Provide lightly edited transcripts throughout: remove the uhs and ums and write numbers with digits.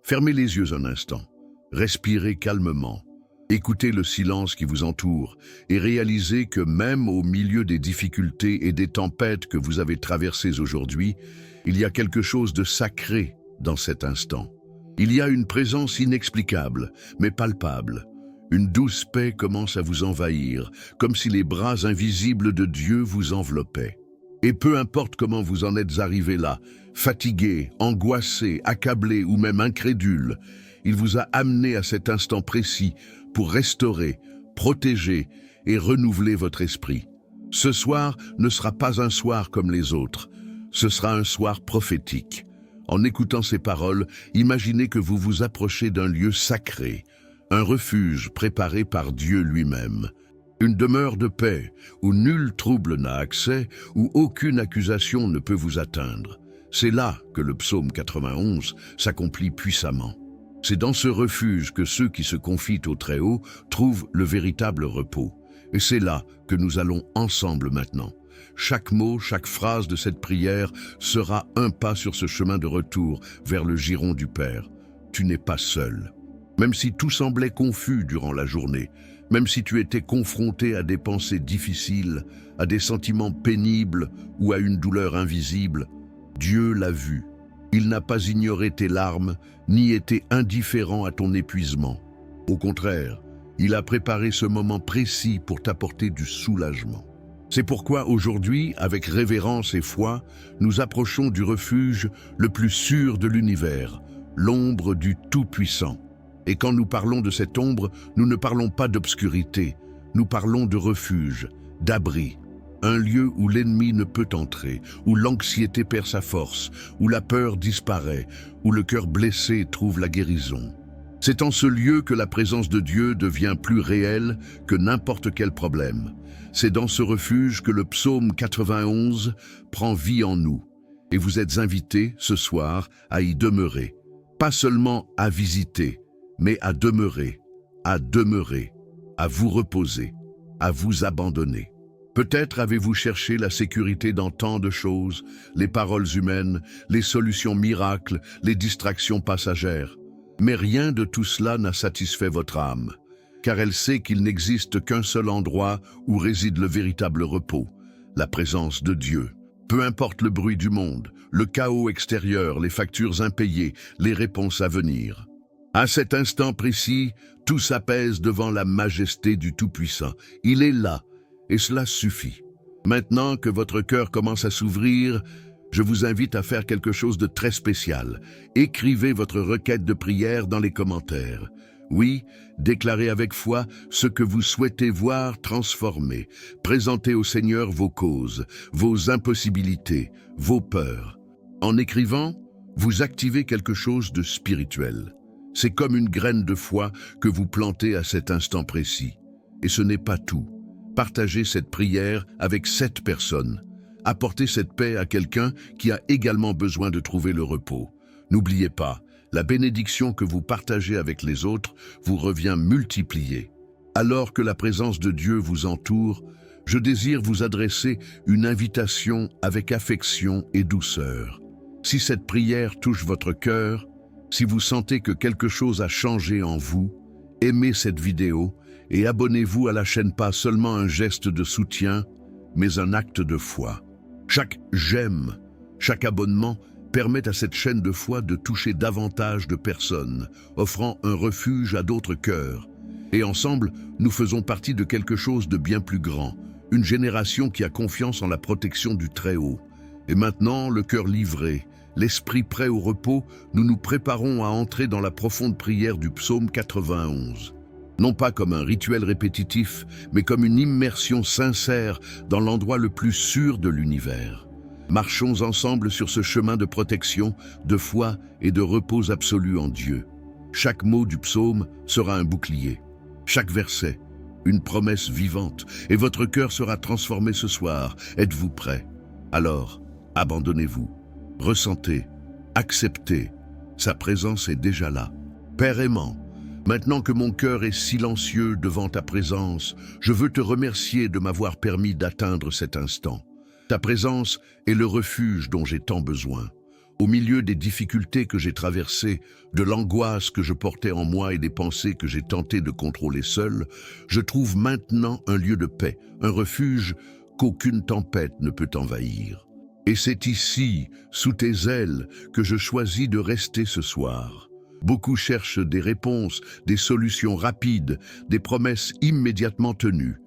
Fermez les yeux un instant, respirez calmement, écoutez le silence qui vous entoure et réalisez que même au milieu des difficultés et des tempêtes que vous avez traversées aujourd'hui, il y a quelque chose de sacré dans cet instant. Il y a une présence inexplicable, mais palpable. Une douce paix commence à vous envahir, comme si les bras invisibles de Dieu vous enveloppaient. Et peu importe comment vous en êtes arrivé là, fatigué, angoissé, accablé ou même incrédule, il vous a amené à cet instant précis pour restaurer, protéger et renouveler votre esprit. Ce soir ne sera pas un soir comme les autres, ce sera un soir prophétique. En écoutant ces paroles, imaginez que vous vous approchez d'un lieu sacré, un refuge préparé par Dieu lui-même. Une demeure de paix, où nul trouble n'a accès, où aucune accusation ne peut vous atteindre. C'est là que le psaume 91 s'accomplit puissamment. C'est dans ce refuge que ceux qui se confient au Très-Haut trouvent le véritable repos. Et c'est là que nous allons ensemble maintenant. Chaque mot, chaque phrase de cette prière sera un pas sur ce chemin de retour vers le giron du Père. Tu n'es pas seul. Même si tout semblait confus durant la journée, même si tu étais confronté à des pensées difficiles, à des sentiments pénibles ou à une douleur invisible, Dieu l'a vu. Il n'a pas ignoré tes larmes, ni été indifférent à ton épuisement. Au contraire, il a préparé ce moment précis pour t'apporter du soulagement. C'est pourquoi aujourd'hui, avec révérence et foi, nous approchons du refuge le plus sûr de l'univers, l'ombre du Tout-Puissant. Et quand nous parlons de cette ombre, nous ne parlons pas d'obscurité, nous parlons de refuge, d'abri, un lieu où l'ennemi ne peut entrer, où l'anxiété perd sa force, où la peur disparaît, où le cœur blessé trouve la guérison. C'est en ce lieu que la présence de Dieu devient plus réelle que n'importe quel problème. C'est dans ce refuge que le psaume 91 prend vie en nous. Et vous êtes invités, ce soir, à y demeurer. Pas seulement à visiter, mais à demeurer, à vous reposer, à vous abandonner. Peut-être avez-vous cherché la sécurité dans tant de choses, les paroles humaines, les solutions miracles, les distractions passagères. Mais rien de tout cela n'a satisfait votre âme, car elle sait qu'il n'existe qu'un seul endroit où réside le véritable repos, la présence de Dieu. Peu importe le bruit du monde, le chaos extérieur, les factures impayées, les réponses à venir. À cet instant précis, tout s'apaise devant la majesté du Tout-Puissant. Il est là, et cela suffit. Maintenant que votre cœur commence à s'ouvrir, je vous invite à faire quelque chose de très spécial. Écrivez votre requête de prière dans les commentaires. Oui, déclarez avec foi ce que vous souhaitez voir transformé. Présentez au Seigneur vos causes, vos impossibilités, vos peurs. En écrivant, vous activez quelque chose de spirituel. C'est comme une graine de foi que vous plantez à cet instant précis. Et ce n'est pas tout. Partagez cette prière avec 7 personnes. Apportez cette paix à quelqu'un qui a également besoin de trouver le repos. N'oubliez pas, la bénédiction que vous partagez avec les autres vous revient multipliée. Alors que la présence de Dieu vous entoure, je désire vous adresser une invitation avec affection et douceur. Si cette prière touche votre cœur, si vous sentez que quelque chose a changé en vous, aimez cette vidéo et abonnez-vous à la chaîne. Pas seulement un geste de soutien, mais un acte de foi. Chaque j'aime, chaque abonnement permet à cette chaîne de foi de toucher davantage de personnes, offrant un refuge à d'autres cœurs. Et ensemble, nous faisons partie de quelque chose de bien plus grand, une génération qui a confiance en la protection du Très-Haut. Et maintenant, le cœur livré, l'esprit prêt au repos, nous nous préparons à entrer dans la profonde prière du psaume 91. Non pas comme un rituel répétitif, mais comme une immersion sincère dans l'endroit le plus sûr de l'univers. Marchons ensemble sur ce chemin de protection, de foi et de repos absolu en Dieu. Chaque mot du psaume sera un bouclier. Chaque verset, une promesse vivante, et votre cœur sera transformé ce soir. Êtes-vous prêts? Alors, abandonnez-vous. Ressentez, acceptez. Sa présence est déjà là. Père aimant, maintenant que mon cœur est silencieux devant ta présence, je veux te remercier de m'avoir permis d'atteindre cet instant. Ta présence est le refuge dont j'ai tant besoin. Au milieu des difficultés que j'ai traversées, de l'angoisse que je portais en moi et des pensées que j'ai tenté de contrôler seul, je trouve maintenant un lieu de paix, un refuge qu'aucune tempête ne peut envahir. Et c'est ici, sous tes ailes, que je choisis de rester ce soir. Beaucoup cherchent des réponses, des solutions rapides, des promesses immédiatement tenues.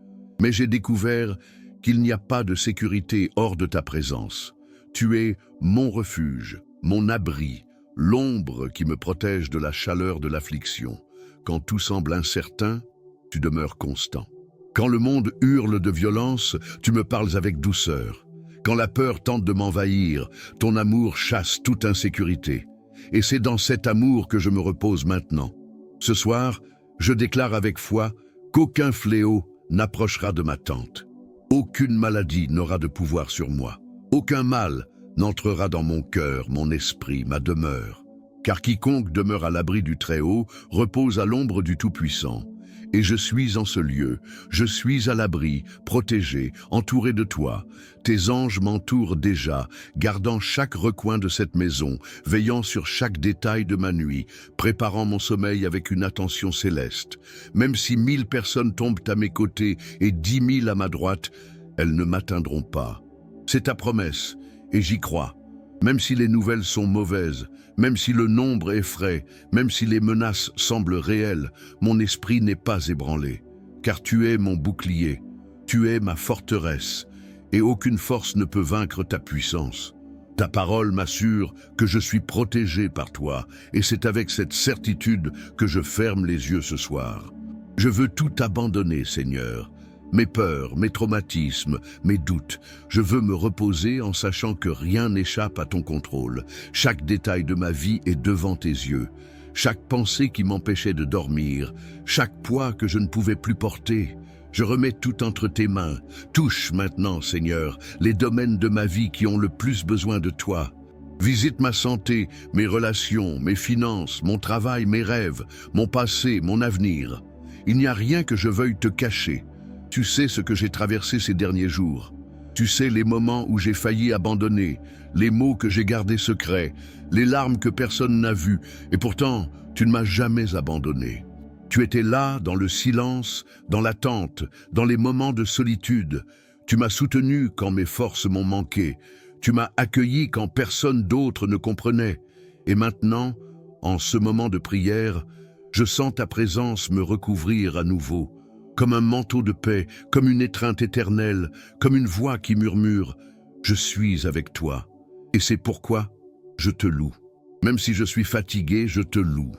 Mais j'ai découvert qu'il n'y a pas de sécurité hors de ta présence. Tu es mon refuge, mon abri, l'ombre qui me protège de la chaleur de l'affliction. Quand tout semble incertain, tu demeures constant. Quand le monde hurle de violence, tu me parles avec douceur. Quand la peur tente de m'envahir, ton amour chasse toute insécurité. Et c'est dans cet amour que je me repose maintenant. Ce soir, je déclare avec foi qu'aucun fléau n'approchera de ma tente. Aucune maladie n'aura de pouvoir sur moi. Aucun mal n'entrera dans mon cœur, mon esprit, ma demeure. Car quiconque demeure à l'abri du Très-Haut repose à l'ombre du Tout-Puissant. Et je suis en ce lieu, je suis à l'abri, protégé, entouré de toi. Tes anges m'entourent déjà, gardant chaque recoin de cette maison, veillant sur chaque détail de ma nuit, préparant mon sommeil avec une attention céleste. Même si 1000 personnes tombent à mes côtés et 10 000 à ma droite, elles ne m'atteindront pas. C'est ta promesse, et j'y crois. Même si les nouvelles sont mauvaises, même si le nombre effraie, même si les menaces semblent réelles, mon esprit n'est pas ébranlé. Car tu es mon bouclier, tu es ma forteresse, et aucune force ne peut vaincre ta puissance. Ta parole m'assure que je suis protégé par toi, et c'est avec cette certitude que je ferme les yeux ce soir. Je veux tout abandonner, Seigneur. Mes peurs, mes traumatismes, mes doutes. Je veux me reposer en sachant que rien n'échappe à ton contrôle. Chaque détail de ma vie est devant tes yeux. Chaque pensée qui m'empêchait de dormir, chaque poids que je ne pouvais plus porter. Je remets tout entre tes mains. Touche maintenant, Seigneur, les domaines de ma vie qui ont le plus besoin de toi. Visite ma santé, mes relations, mes finances, mon travail, mes rêves, mon passé, mon avenir. Il n'y a rien que je veuille te cacher. Tu sais ce que j'ai traversé ces derniers jours. Tu sais les moments où j'ai failli abandonner, les mots que j'ai gardés secrets, les larmes que personne n'a vues, et pourtant, tu ne m'as jamais abandonné. Tu étais là, dans le silence, dans l'attente, dans les moments de solitude. Tu m'as soutenu quand mes forces m'ont manqué. Tu m'as accueilli quand personne d'autre ne comprenait. Et maintenant, en ce moment de prière, je sens ta présence me recouvrir à nouveau. Comme un manteau de paix, comme une étreinte éternelle, comme une voix qui murmure « Je suis avec toi ». Et c'est pourquoi je te loue. Même si je suis fatigué, je te loue.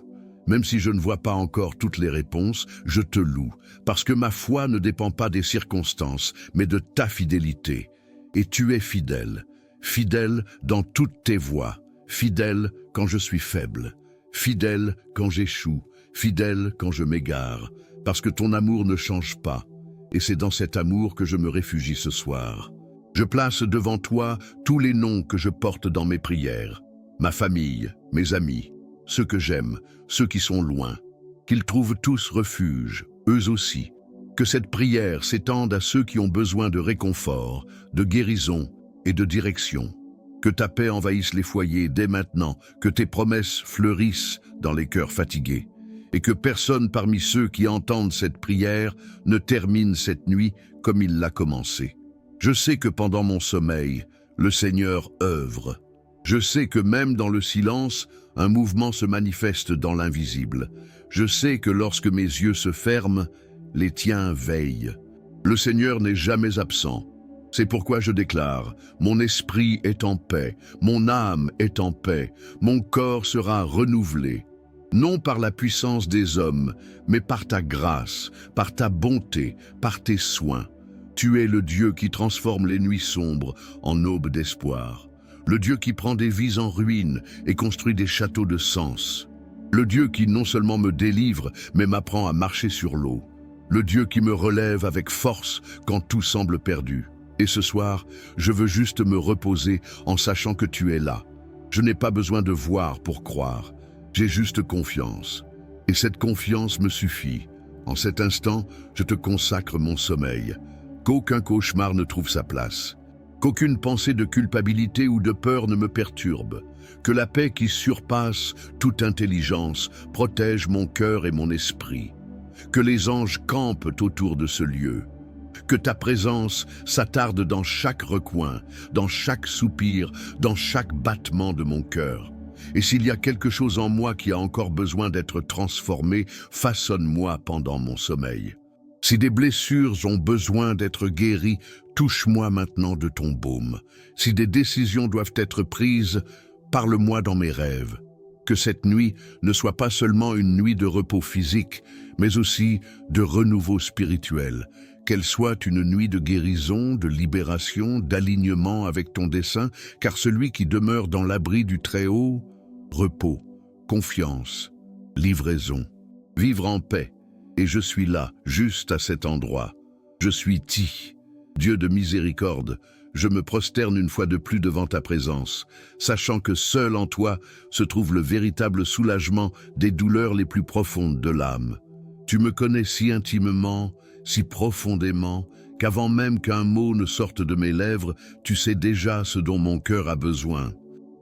Même si je ne vois pas encore toutes les réponses, je te loue. Parce que ma foi ne dépend pas des circonstances, mais de ta fidélité. Et tu es fidèle. Fidèle dans toutes tes voies. Fidèle quand je suis faible. Fidèle quand j'échoue. Fidèle quand je m'égare. Parce que ton amour ne change pas, et c'est dans cet amour que je me réfugie ce soir. Je place devant toi tous les noms que je porte dans mes prières, ma famille, mes amis, ceux que j'aime, ceux qui sont loin, qu'ils trouvent tous refuge, eux aussi. Que cette prière s'étende à ceux qui ont besoin de réconfort, de guérison et de direction. Que ta paix envahisse les foyers dès maintenant, que tes promesses fleurissent dans les cœurs fatigués. Et que personne parmi ceux qui entendent cette prière ne termine cette nuit comme il l'a commencé. Je sais que pendant mon sommeil, le Seigneur œuvre. Je sais que même dans le silence, un mouvement se manifeste dans l'invisible. Je sais que lorsque mes yeux se ferment, les tiens veillent. Le Seigneur n'est jamais absent. C'est pourquoi je déclare, mon esprit est en paix, mon âme est en paix, mon corps sera renouvelé. Non par la puissance des hommes, mais par ta grâce, par ta bonté, par tes soins. Tu es le Dieu qui transforme les nuits sombres en aubes d'espoir. Le Dieu qui prend des vies en ruine et construit des châteaux de sens. Le Dieu qui non seulement me délivre, mais m'apprend à marcher sur l'eau. Le Dieu qui me relève avec force quand tout semble perdu. Et ce soir, je veux juste me reposer en sachant que tu es là. Je n'ai pas besoin de voir pour croire. J'ai juste confiance, et cette confiance me suffit. En cet instant, je te consacre mon sommeil. Qu'aucun cauchemar ne trouve sa place. Qu'aucune pensée de culpabilité ou de peur ne me perturbe. Que la paix qui surpasse toute intelligence protège mon cœur et mon esprit. Que les anges campent autour de ce lieu. Que ta présence s'attarde dans chaque recoin, dans chaque soupir, dans chaque battement de mon cœur. Et s'il y a quelque chose en moi qui a encore besoin d'être transformé, façonne-moi pendant mon sommeil. Si des blessures ont besoin d'être guéries, touche-moi maintenant de ton baume. Si des décisions doivent être prises, parle-moi dans mes rêves. Que cette nuit ne soit pas seulement une nuit de repos physique, mais aussi de renouveau spirituel. Qu'elle soit une nuit de guérison, de libération, d'alignement avec ton dessein, car celui qui demeure dans l'abri du Très-Haut, repos, confiance, livraison, vivre en paix. Et je suis là, juste à cet endroit. Je suis Ti, Dieu de miséricorde. Je me prosterne une fois de plus devant ta présence, sachant que seul en toi se trouve le véritable soulagement des douleurs les plus profondes de l'âme. Tu me connais si intimement, si profondément, qu'avant même qu'un mot ne sorte de mes lèvres, tu sais déjà ce dont mon cœur a besoin.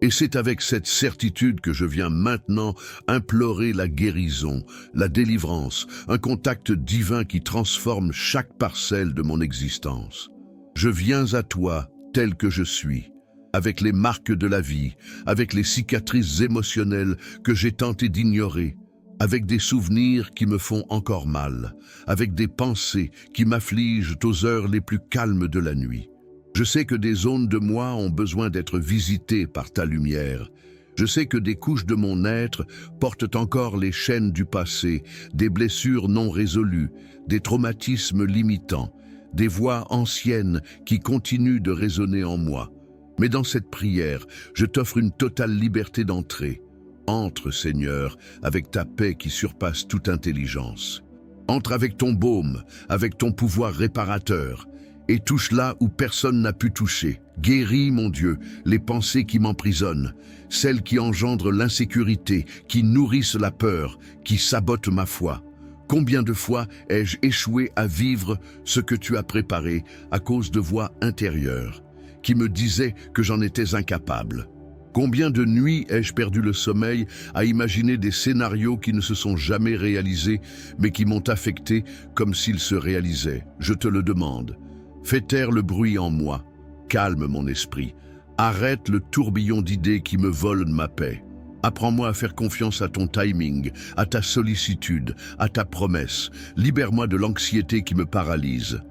Et c'est avec cette certitude que je viens maintenant implorer la guérison, la délivrance, un contact divin qui transforme chaque parcelle de mon existence. Je viens à toi tel que je suis, avec les marques de la vie, avec les cicatrices émotionnelles que j'ai tenté d'ignorer, avec des souvenirs qui me font encore mal, avec des pensées qui m'affligent aux heures les plus calmes de la nuit. Je sais que des zones de moi ont besoin d'être visitées par ta lumière. Je sais que des couches de mon être portent encore les chaînes du passé, des blessures non résolues, des traumatismes limitants, des voix anciennes qui continuent de résonner en moi. Mais dans cette prière, je t'offre une totale liberté d'entrer. Entre, Seigneur, avec ta paix qui surpasse toute intelligence. Entre avec ton baume, avec ton pouvoir réparateur, et touche là où personne n'a pu toucher. Guéris, mon Dieu, les pensées qui m'emprisonnent, celles qui engendrent l'insécurité, qui nourrissent la peur, qui sabotent ma foi. Combien de fois ai-je échoué à vivre ce que tu as préparé à cause de voix intérieures, qui me disaient que j'en étais incapable? Combien de nuits ai-je perdu le sommeil à imaginer des scénarios qui ne se sont jamais réalisés, mais qui m'ont affecté comme s'ils se réalisaient? Je te le demande. Fais taire le bruit en moi, calme mon esprit, arrête le tourbillon d'idées qui me volent de ma paix. Apprends-moi à faire confiance à ton timing, à ta sollicitude, à ta promesse. Libère-moi de l'anxiété qui me paralyse,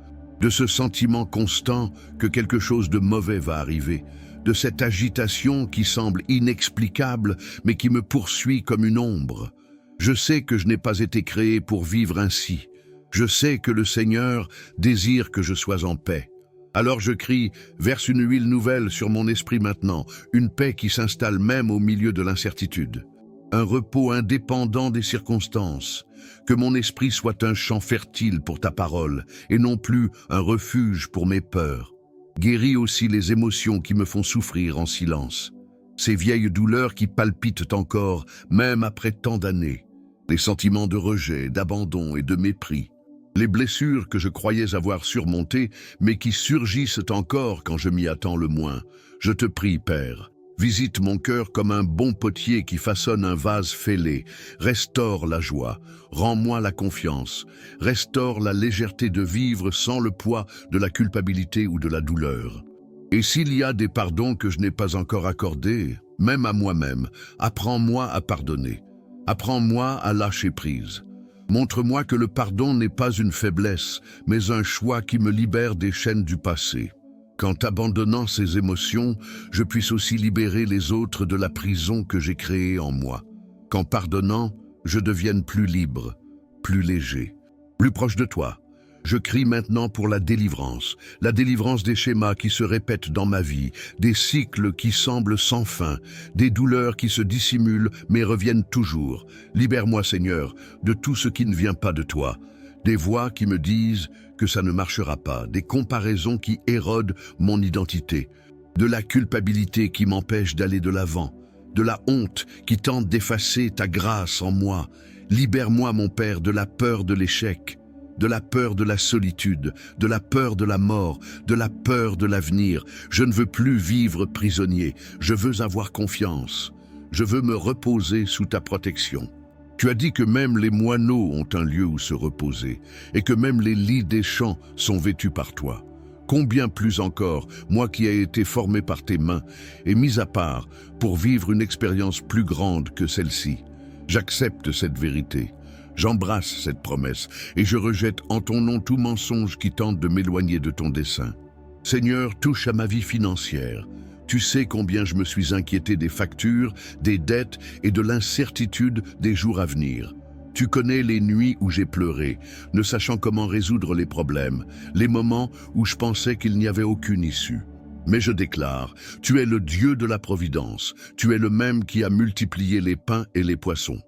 de ce sentiment constant que quelque chose de mauvais va arriver, de cette agitation qui semble inexplicable mais qui me poursuit comme une ombre. Je sais que je n'ai pas été créé pour vivre ainsi. Je sais que le Seigneur désire que je sois en paix. Alors je crie, verse une huile nouvelle sur mon esprit maintenant, une paix qui s'installe même au milieu de l'incertitude. Un repos indépendant des circonstances. Que mon esprit soit un champ fertile pour ta parole, et non plus un refuge pour mes peurs. Guéris aussi les émotions qui me font souffrir en silence. Ces vieilles douleurs qui palpitent encore, même après tant d'années. Les sentiments de rejet, d'abandon et de mépris. Les blessures que je croyais avoir surmontées, mais qui surgissent encore quand je m'y attends le moins. Je te prie, Père, visite mon cœur comme un bon potier qui façonne un vase fêlé. Restaure la joie, rends-moi la confiance, restaure la légèreté de vivre sans le poids de la culpabilité ou de la douleur. Et s'il y a des pardons que je n'ai pas encore accordés, même à moi-même, apprends-moi à pardonner. Apprends-moi à lâcher prise. Montre-moi que le pardon n'est pas une faiblesse, mais un choix qui me libère des chaînes du passé. Qu'en abandonnant ces émotions, je puisse aussi libérer les autres de la prison que j'ai créée en moi. Qu'en pardonnant, je devienne plus libre, plus léger, plus proche de toi. Je crie maintenant pour la délivrance des schémas qui se répètent dans ma vie, des cycles qui semblent sans fin, des douleurs qui se dissimulent mais reviennent toujours. Libère-moi, Seigneur, de tout ce qui ne vient pas de toi. Des voix qui me disent que ça ne marchera pas, des comparaisons qui érodent mon identité, de la culpabilité qui m'empêche d'aller de l'avant, de la honte qui tente d'effacer ta grâce en moi. Libère-moi, mon Père, de la peur de l'échec. de la peur de la solitude, de la peur de la mort, de la peur de l'avenir. Je ne veux plus vivre prisonnier, je veux avoir confiance. Je veux me reposer sous ta protection. Tu as dit que même les moineaux ont un lieu où se reposer, et que même les lits des champs sont vêtus par toi. Combien plus encore, moi qui ai été formé par tes mains et mis à part pour vivre une expérience plus grande que celle-ci. J'accepte cette vérité, j'embrasse cette promesse et je rejette en ton nom tout mensonge qui tente de m'éloigner de ton dessein. Seigneur, touche à ma vie financière. Tu sais combien je me suis inquiété des factures, des dettes et de l'incertitude des jours à venir. Tu connais les nuits où j'ai pleuré, ne sachant comment résoudre les problèmes, les moments où je pensais qu'il n'y avait aucune issue. Mais je déclare, tu es le Dieu de la providence, tu es le même qui a multiplié les pains et les poissons.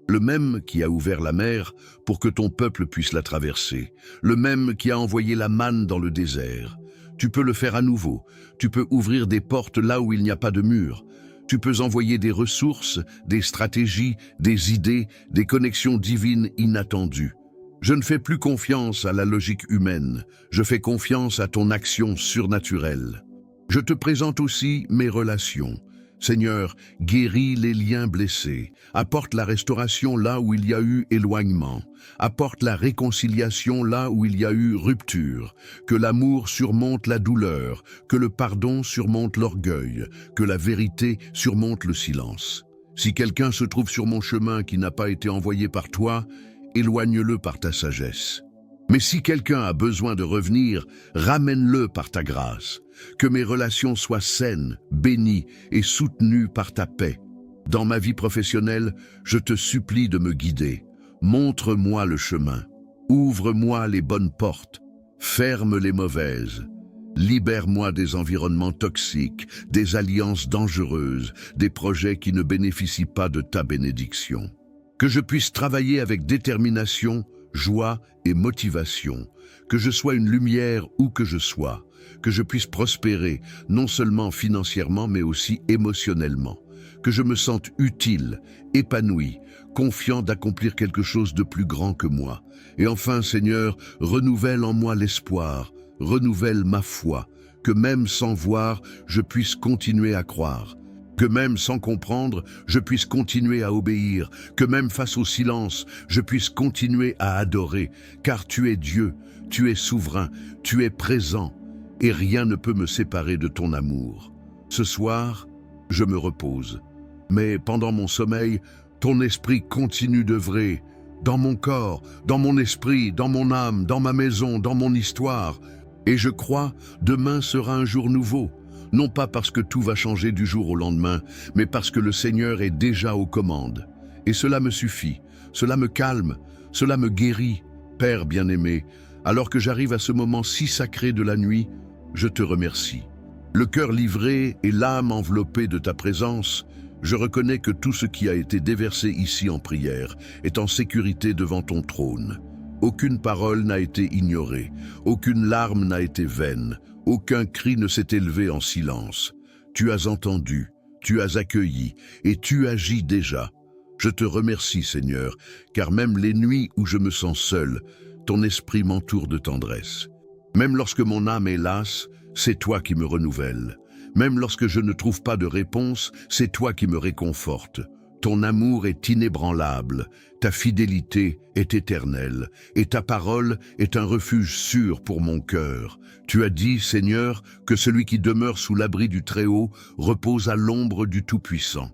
Le même qui a ouvert la mer pour que ton peuple puisse la traverser, le même qui a envoyé la manne dans le désert. Tu peux le faire à nouveau, tu peux ouvrir des portes là où il n'y a pas de mur. Tu peux envoyer des ressources, des stratégies, des idées, des connexions divines inattendues. Je ne fais plus confiance à la logique humaine, je fais confiance à ton action surnaturelle. Je te présente aussi mes relations. Seigneur, guéris les liens blessés, apporte la restauration là où il y a eu éloignement, apporte la réconciliation là où il y a eu rupture, que l'amour surmonte la douleur, que le pardon surmonte l'orgueil, que la vérité surmonte le silence. Si quelqu'un se trouve sur mon chemin qui n'a pas été envoyé par toi, éloigne-le par ta sagesse. Mais si quelqu'un a besoin de revenir, ramène-le par ta grâce. Que mes relations soient saines, bénies et soutenues par ta paix. Dans ma vie professionnelle, je te supplie de me guider. Montre-moi le chemin. Ouvre-moi les bonnes portes. Ferme les mauvaises. Libère-moi des environnements toxiques, des alliances dangereuses, des projets qui ne bénéficient pas de ta bénédiction. Que je puisse travailler avec détermination, joie et motivation, que je sois une lumière où que je sois, que je puisse prospérer, non seulement financièrement mais aussi émotionnellement, que je me sente utile, épanoui, confiant d'accomplir quelque chose de plus grand que moi. Et enfin, Seigneur, renouvelle en moi l'espoir, renouvelle ma foi, que même sans voir, je puisse continuer à croire. Que même sans comprendre, je puisse continuer à obéir, que même face au silence, je puisse continuer à adorer, car tu es Dieu, tu es souverain, tu es présent, et rien ne peut me séparer de ton amour. Ce soir, je me repose, mais pendant mon sommeil, ton esprit continue d'œuvrer, dans mon corps, dans mon esprit, dans mon âme, dans ma maison, dans mon histoire, et je crois, demain sera un jour nouveau. Non pas parce que tout va changer du jour au lendemain, mais parce que le Seigneur est déjà aux commandes. Et cela me suffit, cela me calme, cela me guérit. Père bien-aimé, alors que j'arrive à ce moment si sacré de la nuit, je te remercie. Le cœur livré et l'âme enveloppée de ta présence, je reconnais que tout ce qui a été déversé ici en prière est en sécurité devant ton trône. Aucune parole n'a été ignorée, aucune larme n'a été vaine, aucun cri ne s'est élevé en silence. Tu as entendu, tu as accueilli et tu agis déjà. Je te remercie, Seigneur, car même les nuits où je me sens seul, ton esprit m'entoure de tendresse. Même lorsque mon âme est lasse, c'est toi qui me renouvelles. Même lorsque je ne trouve pas de réponse, c'est toi qui me réconfortes. Ton amour est inébranlable, ta fidélité est éternelle, et ta parole est un refuge sûr pour mon cœur. Tu as dit, Seigneur, que celui qui demeure sous l'abri du Très-Haut repose à l'ombre du Tout-Puissant.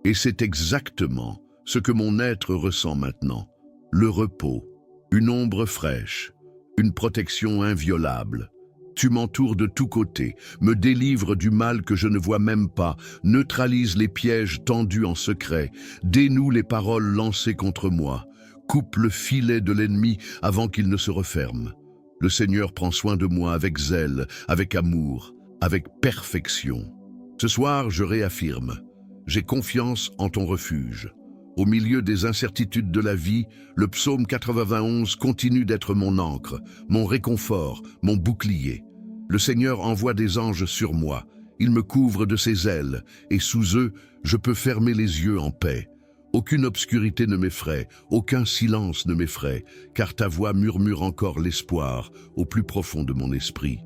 Et c'est exactement ce que mon être ressent maintenant. Le repos, une ombre fraîche, une protection inviolable. Tu m'entoures de tous côtés, me délivres du mal que je ne vois même pas, neutralise les pièges tendus en secret, dénoue les paroles lancées contre moi, coupe le filet de l'ennemi avant qu'il ne se referme. Le Seigneur prend soin de moi avec zèle, avec amour, avec perfection. Ce soir, je réaffirme, j'ai confiance en ton refuge. Au milieu des incertitudes de la vie, le psaume 91 continue d'être mon ancre, mon réconfort, mon bouclier. Le Seigneur envoie des anges sur moi, il me couvre de ses ailes, et sous eux, je peux fermer les yeux en paix. Aucune obscurité ne m'effraie, aucun silence ne m'effraie, car ta voix murmure encore l'espoir au plus profond de mon esprit.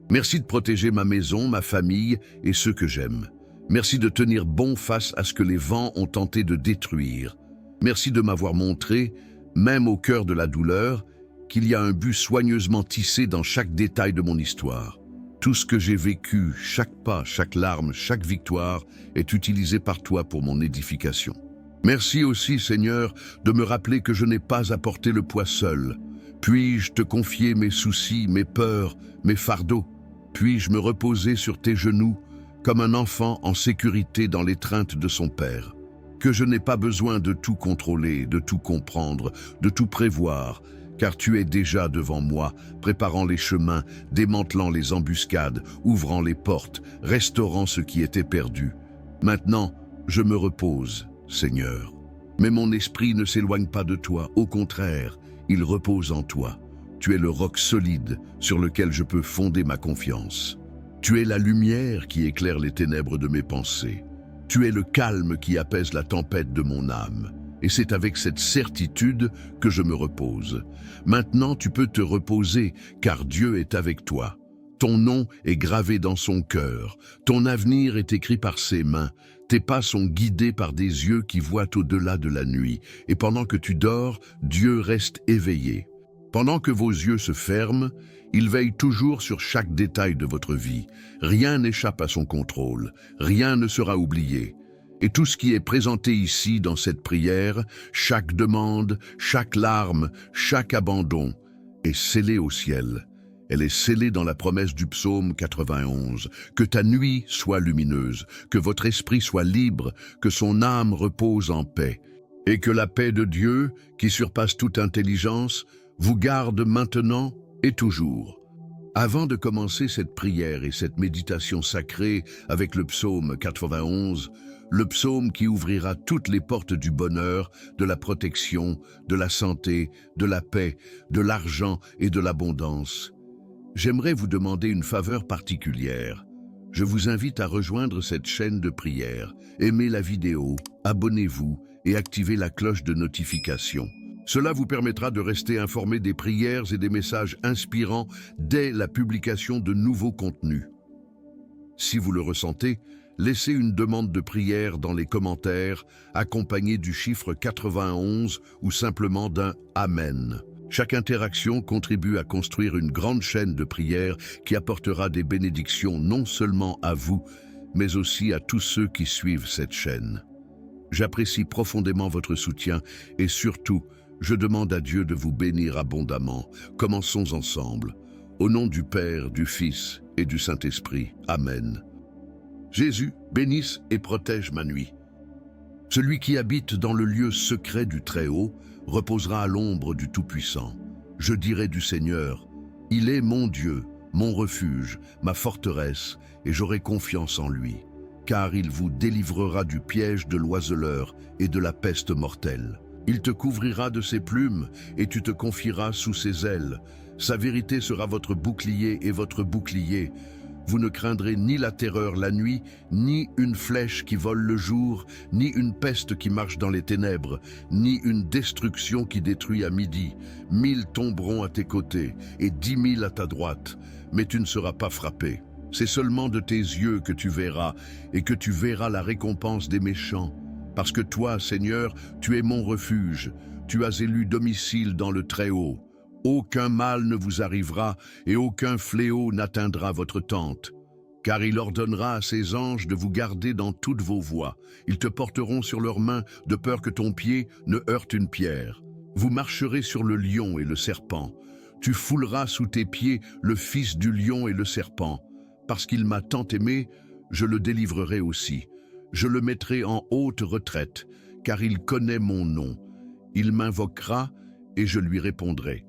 Merci de protéger ma maison, ma famille et ceux que j'aime. Merci de tenir bon face à ce que les vents ont tenté de détruire. Merci de m'avoir montré, même au cœur de la douleur, qu'il y a un but soigneusement tissé dans chaque détail de mon histoire. Tout ce que j'ai vécu, chaque pas, chaque larme, chaque victoire, est utilisé par toi pour mon édification. Merci aussi, Seigneur, de me rappeler que je n'ai pas à porter le poids seul. Puis-je te confier mes soucis, mes peurs, mes fardeaux? Puis-je me reposer sur tes genoux, comme un enfant en sécurité dans l'étreinte de son père? Que je n'ai pas besoin de tout contrôler, de tout comprendre, de tout prévoir, car tu es déjà devant moi, préparant les chemins, démantelant les embuscades, ouvrant les portes, restaurant ce qui était perdu. Maintenant, je me repose, Seigneur. Mais mon esprit ne s'éloigne pas de toi, au contraire, il repose en toi. Tu es le roc solide sur lequel je peux fonder ma confiance. Tu es la lumière qui éclaire les ténèbres de mes pensées. Tu es le calme qui apaise la tempête de mon âme. Et c'est avec cette certitude que je me repose. Maintenant, tu peux te reposer, car Dieu est avec toi. Ton nom est gravé dans son cœur. Ton avenir est écrit par ses mains. Tes pas sont guidés par des yeux qui voient au-delà de la nuit. Et pendant que tu dors, Dieu reste éveillé. Pendant que vos yeux se ferment, il veille toujours sur chaque détail de votre vie. Rien n'échappe à son contrôle. Rien ne sera oublié. Et tout ce qui est présenté ici dans cette prière, chaque demande, chaque larme, chaque abandon, est scellé au ciel. Elle est scellée dans la promesse du psaume 91. Que ta nuit soit lumineuse, que votre esprit soit libre, que son âme repose en paix. Et que la paix de Dieu, qui surpasse toute intelligence, vous garde maintenant et toujours. Avant de commencer cette prière et cette méditation sacrée avec le psaume 91, le psaume qui ouvrira toutes les portes du bonheur, de la protection, de la santé, de la paix, de l'argent et de l'abondance, j'aimerais vous demander une faveur particulière. Je vous invite à rejoindre cette chaîne de prière, aimez la vidéo, abonnez-vous et activez la cloche de notification. Cela vous permettra de rester informé des prières et des messages inspirants dès la publication de nouveaux contenus. Si vous le ressentez, laissez une demande de prière dans les commentaires, accompagnée du chiffre 91 ou simplement d'un « Amen ». Chaque interaction contribue à construire une grande chaîne de prières qui apportera des bénédictions non seulement à vous, mais aussi à tous ceux qui suivent cette chaîne. J'apprécie profondément votre soutien et surtout, je demande à Dieu de vous bénir abondamment. Commençons ensemble. Au nom du Père, du Fils et du Saint-Esprit. Amen. Jésus, bénisse et protège ma nuit. Celui qui habite dans le lieu secret du Très-Haut reposera à l'ombre du Tout-Puissant. Je dirai du Seigneur, il est mon Dieu, mon refuge, ma forteresse, et j'aurai confiance en lui, car il vous délivrera du piège de l'oiseleur et de la peste mortelle. Il te couvrira de ses plumes et tu te confieras sous ses ailes. Sa vérité sera votre bouclier et votre bouclier. Vous ne craindrez ni la terreur la nuit, ni une flèche qui vole le jour, ni une peste qui marche dans les ténèbres, ni une destruction qui détruit à midi. 1000 tomberont à tes côtés et 10 000 à ta droite, mais tu ne seras pas frappé. C'est seulement de tes yeux que tu verras et que tu verras la récompense des méchants. Parce que toi, Seigneur, tu es mon refuge, tu as élu domicile dans le Très-Haut. Aucun mal ne vous arrivera et aucun fléau n'atteindra votre tente. Car il ordonnera à ses anges de vous garder dans toutes vos voies. Ils te porteront sur leurs mains de peur que ton pied ne heurte une pierre. Vous marcherez sur le lion et le serpent. Tu fouleras sous tes pieds le fils du lion et le serpent. Parce qu'il m'a tant aimé, je le délivrerai aussi. Je le mettrai en haute retraite, car il connaît mon nom. Il m'invoquera et je lui répondrai.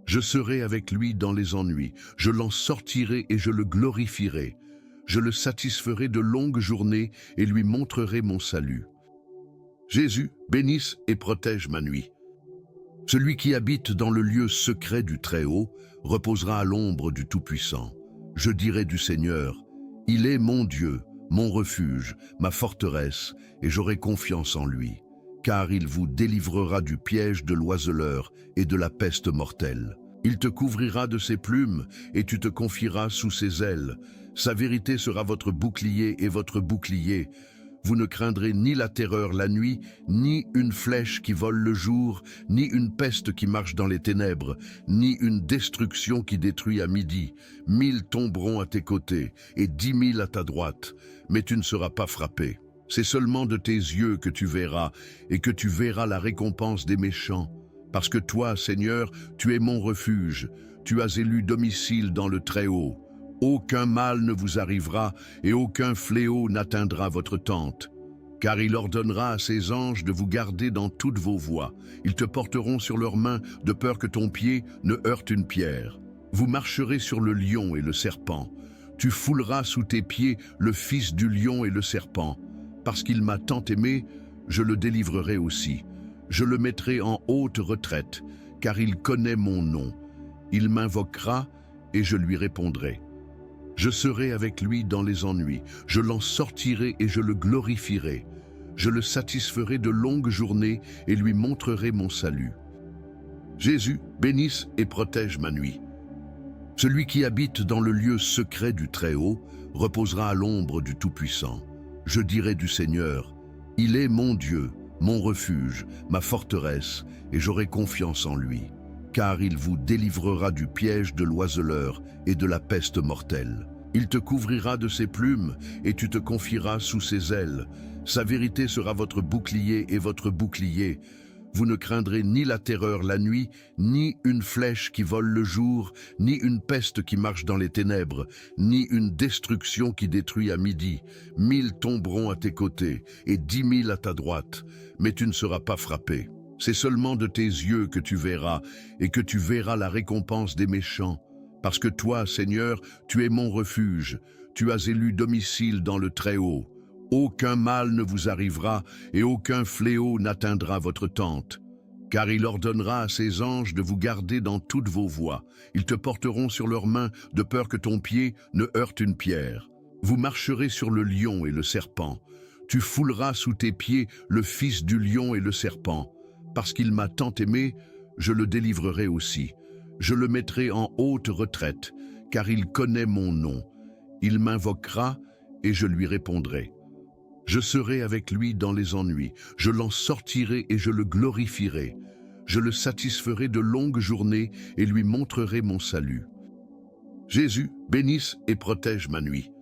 Je serai avec lui dans les ennuis, je l'en sortirai et je le glorifierai. Je le satisferai de longues journées et lui montrerai mon salut. Jésus, bénisse et protège ma nuit. Celui qui habite dans le lieu secret du Très-Haut reposera à l'ombre du Tout-Puissant. Je dirai du Seigneur, il est mon Dieu, mon refuge, ma forteresse, et j'aurai confiance en lui. car il vous délivrera du piège de l'oiseleur et de la peste mortelle. Il te couvrira de ses plumes, et tu te confieras sous ses ailes. Sa vérité sera votre bouclier et votre bouclier. Vous ne craindrez ni la terreur la nuit, ni une flèche qui vole le jour, ni une peste qui marche dans les ténèbres, ni une destruction qui détruit à midi. 1000 tomberont à tes côtés, et 10 000 à ta droite, mais tu ne seras pas frappé. C'est seulement de tes yeux que tu verras, et que tu verras la récompense des méchants. Parce que toi, Seigneur, tu es mon refuge, tu as élu domicile dans le Très-Haut. Aucun mal ne vous arrivera et aucun fléau n'atteindra votre tente. Car il ordonnera à ses anges de vous garder dans toutes vos voies. Ils te porteront sur leurs mains de peur que ton pied ne heurte une pierre. Vous marcherez sur le lion et le serpent. Tu fouleras sous tes pieds le fils du lion et le serpent. Parce qu'il m'a tant aimé, je le délivrerai aussi. Je le mettrai en haute retraite, car il connaît mon nom. Il m'invoquera et je lui répondrai. Je serai avec lui dans les ennuis, je l'en sortirai et je le glorifierai. Je le satisferai de longues journées et lui montrerai mon salut. Jésus, bénisse et protège ma nuit. Celui qui habite dans le lieu secret du Très-Haut reposera à l'ombre du Tout-Puissant. Je dirai du Seigneur, il est mon Dieu, mon refuge, ma forteresse, et j'aurai confiance en lui. Car il vous délivrera du piège de l'oiseleur et de la peste mortelle. Il te couvrira de ses plumes, et tu te confieras sous ses ailes. Sa vérité sera votre bouclier et votre bouclier. Vous ne craindrez ni la terreur la nuit, ni une flèche qui vole le jour, ni une peste qui marche dans les ténèbres, ni une destruction qui détruit à midi. 1000 tomberont à tes côtés, et 10 000 à ta droite, mais tu ne seras pas frappé. C'est seulement de tes yeux que tu verras, et que tu verras la récompense des méchants. Parce que toi, Seigneur, tu es mon refuge, tu as élu domicile dans le Très-Haut. Aucun mal ne vous arrivera, et aucun fléau n'atteindra votre tente. Car il ordonnera à ses anges de vous garder dans toutes vos voies. Ils te porteront sur leurs mains, de peur que ton pied ne heurte une pierre. Vous marcherez sur le lion et le serpent. Tu fouleras sous tes pieds le fils du lion et le serpent. Parce qu'il m'a tant aimé, je le délivrerai aussi. Je le mettrai en haute retraite, car il connaît mon nom. Il m'invoquera et je lui répondrai. Je serai avec lui dans les ennuis, je l'en sortirai et je le glorifierai. Je le satisferai de longues journées et lui montrerai mon salut. Jésus, bénisse et protège ma nuit.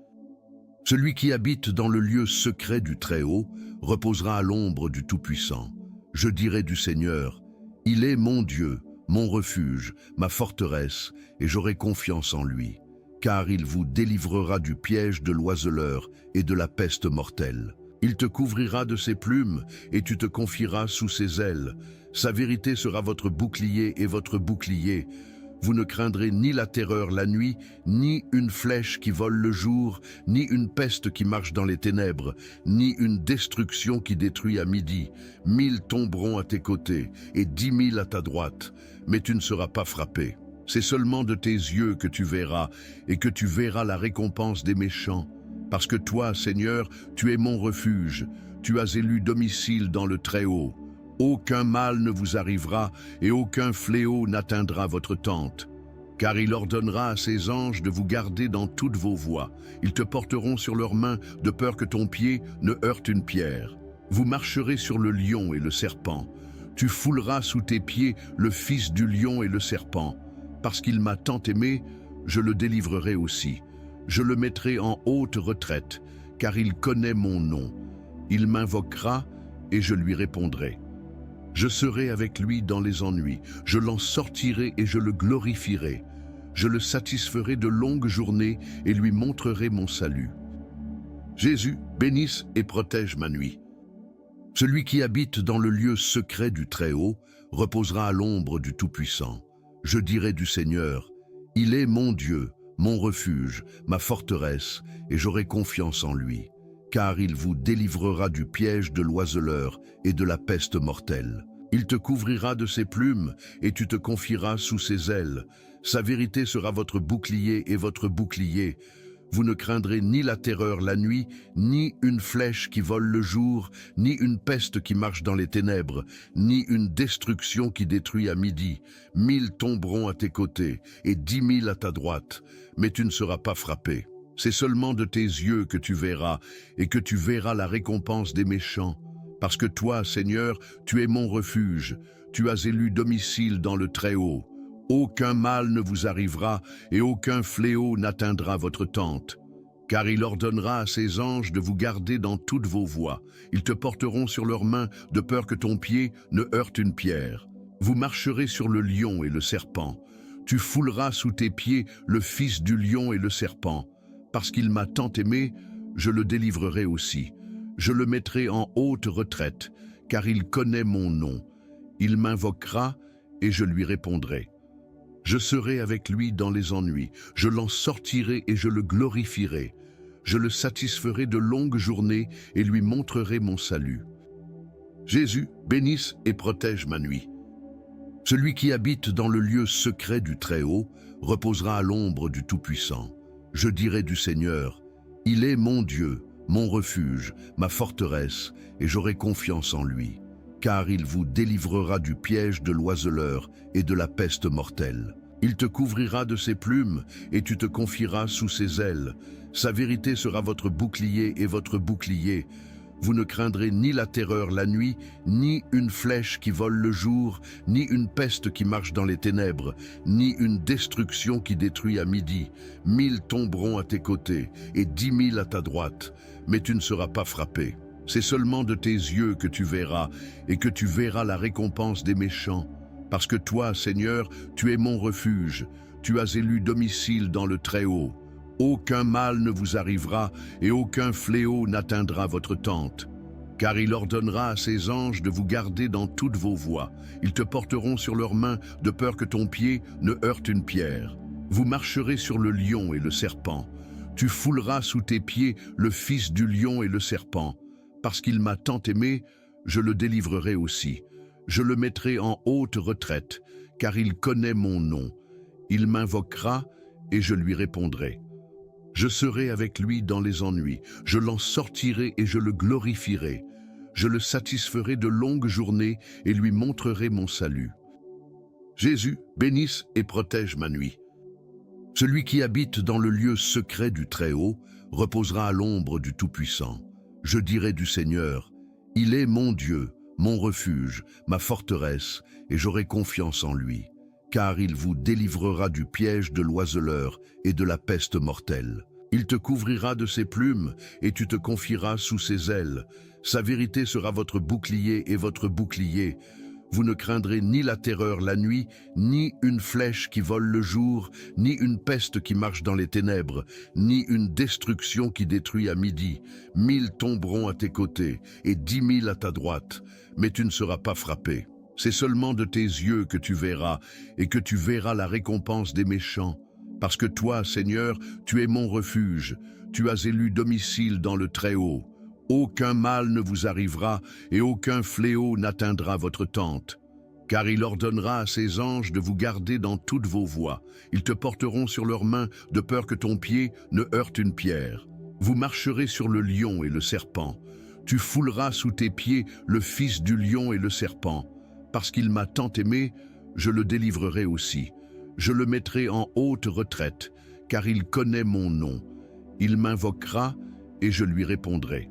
Celui qui habite dans le lieu secret du Très-Haut reposera à l'ombre du Tout-Puissant. Je dirai du Seigneur, il est mon Dieu, mon refuge, ma forteresse, et j'aurai confiance en lui. Car il vous délivrera du piège de l'oiseleur et de la peste mortelle. Il te couvrira de ses plumes, et tu te confieras sous ses ailes. Sa vérité sera votre bouclier et votre bouclier. Vous ne craindrez ni la terreur la nuit, ni une flèche qui vole le jour, ni une peste qui marche dans les ténèbres, ni une destruction qui détruit à midi. 1000 tomberont à tes côtés, et 10 000 à ta droite, mais tu ne seras pas frappé. C'est seulement de tes yeux que tu verras, et que tu verras la récompense des méchants. Parce que toi, Seigneur, tu es mon refuge, tu as élu domicile dans le Très-Haut. Aucun mal ne vous arrivera, et aucun fléau n'atteindra votre tente. Car il ordonnera à ses anges de vous garder dans toutes vos voies. Ils te porteront sur leurs mains, de peur que ton pied ne heurte une pierre. Vous marcherez sur le lion et le serpent. Tu fouleras sous tes pieds le fils du lion et le serpent. Parce qu'il m'a tant aimé, je le délivrerai aussi. Je le mettrai en haute retraite, car il connaît mon nom. Il m'invoquera et je lui répondrai. Je serai avec lui dans les ennuis, je l'en sortirai et je le glorifierai. Je le satisferai de longues journées et lui montrerai mon salut. Jésus, bénisse et protège ma nuit. Celui qui habite dans le lieu secret du Très-Haut reposera à l'ombre du Tout-Puissant. Je dirai du Seigneur, il est mon Dieu, mon refuge, ma forteresse, et j'aurai confiance en lui. Car il vous délivrera du piège de l'oiseleur et de la peste mortelle. Il te couvrira de ses plumes, et tu te confieras sous ses ailes. Sa vérité sera votre bouclier et votre bouclier. Vous ne craindrez ni la terreur la nuit, ni une flèche qui vole le jour, ni une peste qui marche dans les ténèbres, ni une destruction qui détruit à midi. 1000 tomberont à tes côtés et 10 000 à ta droite, mais tu ne seras pas frappé. C'est seulement de tes yeux que tu verras, et que tu verras la récompense des méchants. Parce que toi, Seigneur, tu es mon refuge, tu as élu domicile dans le Très-Haut. Aucun mal ne vous arrivera et aucun fléau n'atteindra votre tente. Car il ordonnera à ses anges de vous garder dans toutes vos voies. Ils te porteront sur leurs mains de peur que ton pied ne heurte une pierre. Vous marcherez sur le lion et le serpent. Tu fouleras sous tes pieds le fils du lion et le serpent. Parce qu'il m'a tant aimé, je le délivrerai aussi. Je le mettrai en haute retraite, car il connaît mon nom. Il m'invoquera et je lui répondrai. Je serai avec lui dans les ennuis, je l'en sortirai et je le glorifierai. Je le satisferai de longues journées et lui montrerai mon salut. Jésus, bénisse et protège ma nuit. Celui qui habite dans le lieu secret du Très-Haut reposera à l'ombre du Tout-Puissant. Je dirai du Seigneur, il est mon Dieu, mon refuge, ma forteresse, et j'aurai confiance en lui. Car il vous délivrera du piège de l'oiseleur et de la peste mortelle. Il te couvrira de ses plumes et tu te confieras sous ses ailes. Sa vérité sera votre bouclier et votre bouclier. Vous ne craindrez ni la terreur la nuit, ni une flèche qui vole le jour, ni une peste qui marche dans les ténèbres, ni une destruction qui détruit à midi. 1000 tomberont à tes côtés et 10 000 à ta droite, mais tu ne seras pas frappé. C'est seulement de tes yeux que tu verras, et que tu verras la récompense des méchants. Parce que toi, Seigneur, tu es mon refuge, tu as élu domicile dans le Très-Haut. Aucun mal ne vous arrivera, et aucun fléau n'atteindra votre tente. Car il ordonnera à ses anges de vous garder dans toutes vos voies. Ils te porteront sur leurs mains, de peur que ton pied ne heurte une pierre. Vous marcherez sur le lion et le serpent. Tu fouleras sous tes pieds le fils du lion et le serpent. Parce qu'il m'a tant aimé, je le délivrerai aussi. Je le mettrai en haute retraite, car il connaît mon nom. Il m'invoquera et je lui répondrai. Je serai avec lui dans les ennuis, je l'en sortirai et je le glorifierai. Je le satisferai de longues journées et lui montrerai mon salut. Jésus, bénisse et protège ma nuit. Celui qui habite dans le lieu secret du Très-Haut reposera à l'ombre du Tout-Puissant. Je dirai du Seigneur, il est mon Dieu, mon refuge, ma forteresse, et j'aurai confiance en lui. Car il vous délivrera du piège de l'oiseleur et de la peste mortelle. Il te couvrira de ses plumes et tu te confieras sous ses ailes. Sa vérité sera votre bouclier et votre bouclier. Vous ne craindrez ni la terreur la nuit, ni une flèche qui vole le jour, ni une peste qui marche dans les ténèbres, ni une destruction qui détruit à midi. 1000 tomberont à tes côtés et 10 000 à ta droite, mais tu ne seras pas frappé. C'est seulement de tes yeux que tu verras, et que tu verras la récompense des méchants. Parce que toi, Seigneur, tu es mon refuge, tu as élu domicile dans le Très-Haut. Aucun mal ne vous arrivera et aucun fléau n'atteindra votre tente. Car il ordonnera à ses anges de vous garder dans toutes vos voies. Ils te porteront sur leurs mains de peur que ton pied ne heurte une pierre. Vous marcherez sur le lion et le serpent. Tu fouleras sous tes pieds le fils du lion et le serpent. Parce qu'il m'a tant aimé, je le délivrerai aussi. Je le mettrai en haute retraite, car il connaît mon nom. Il m'invoquera et je lui répondrai.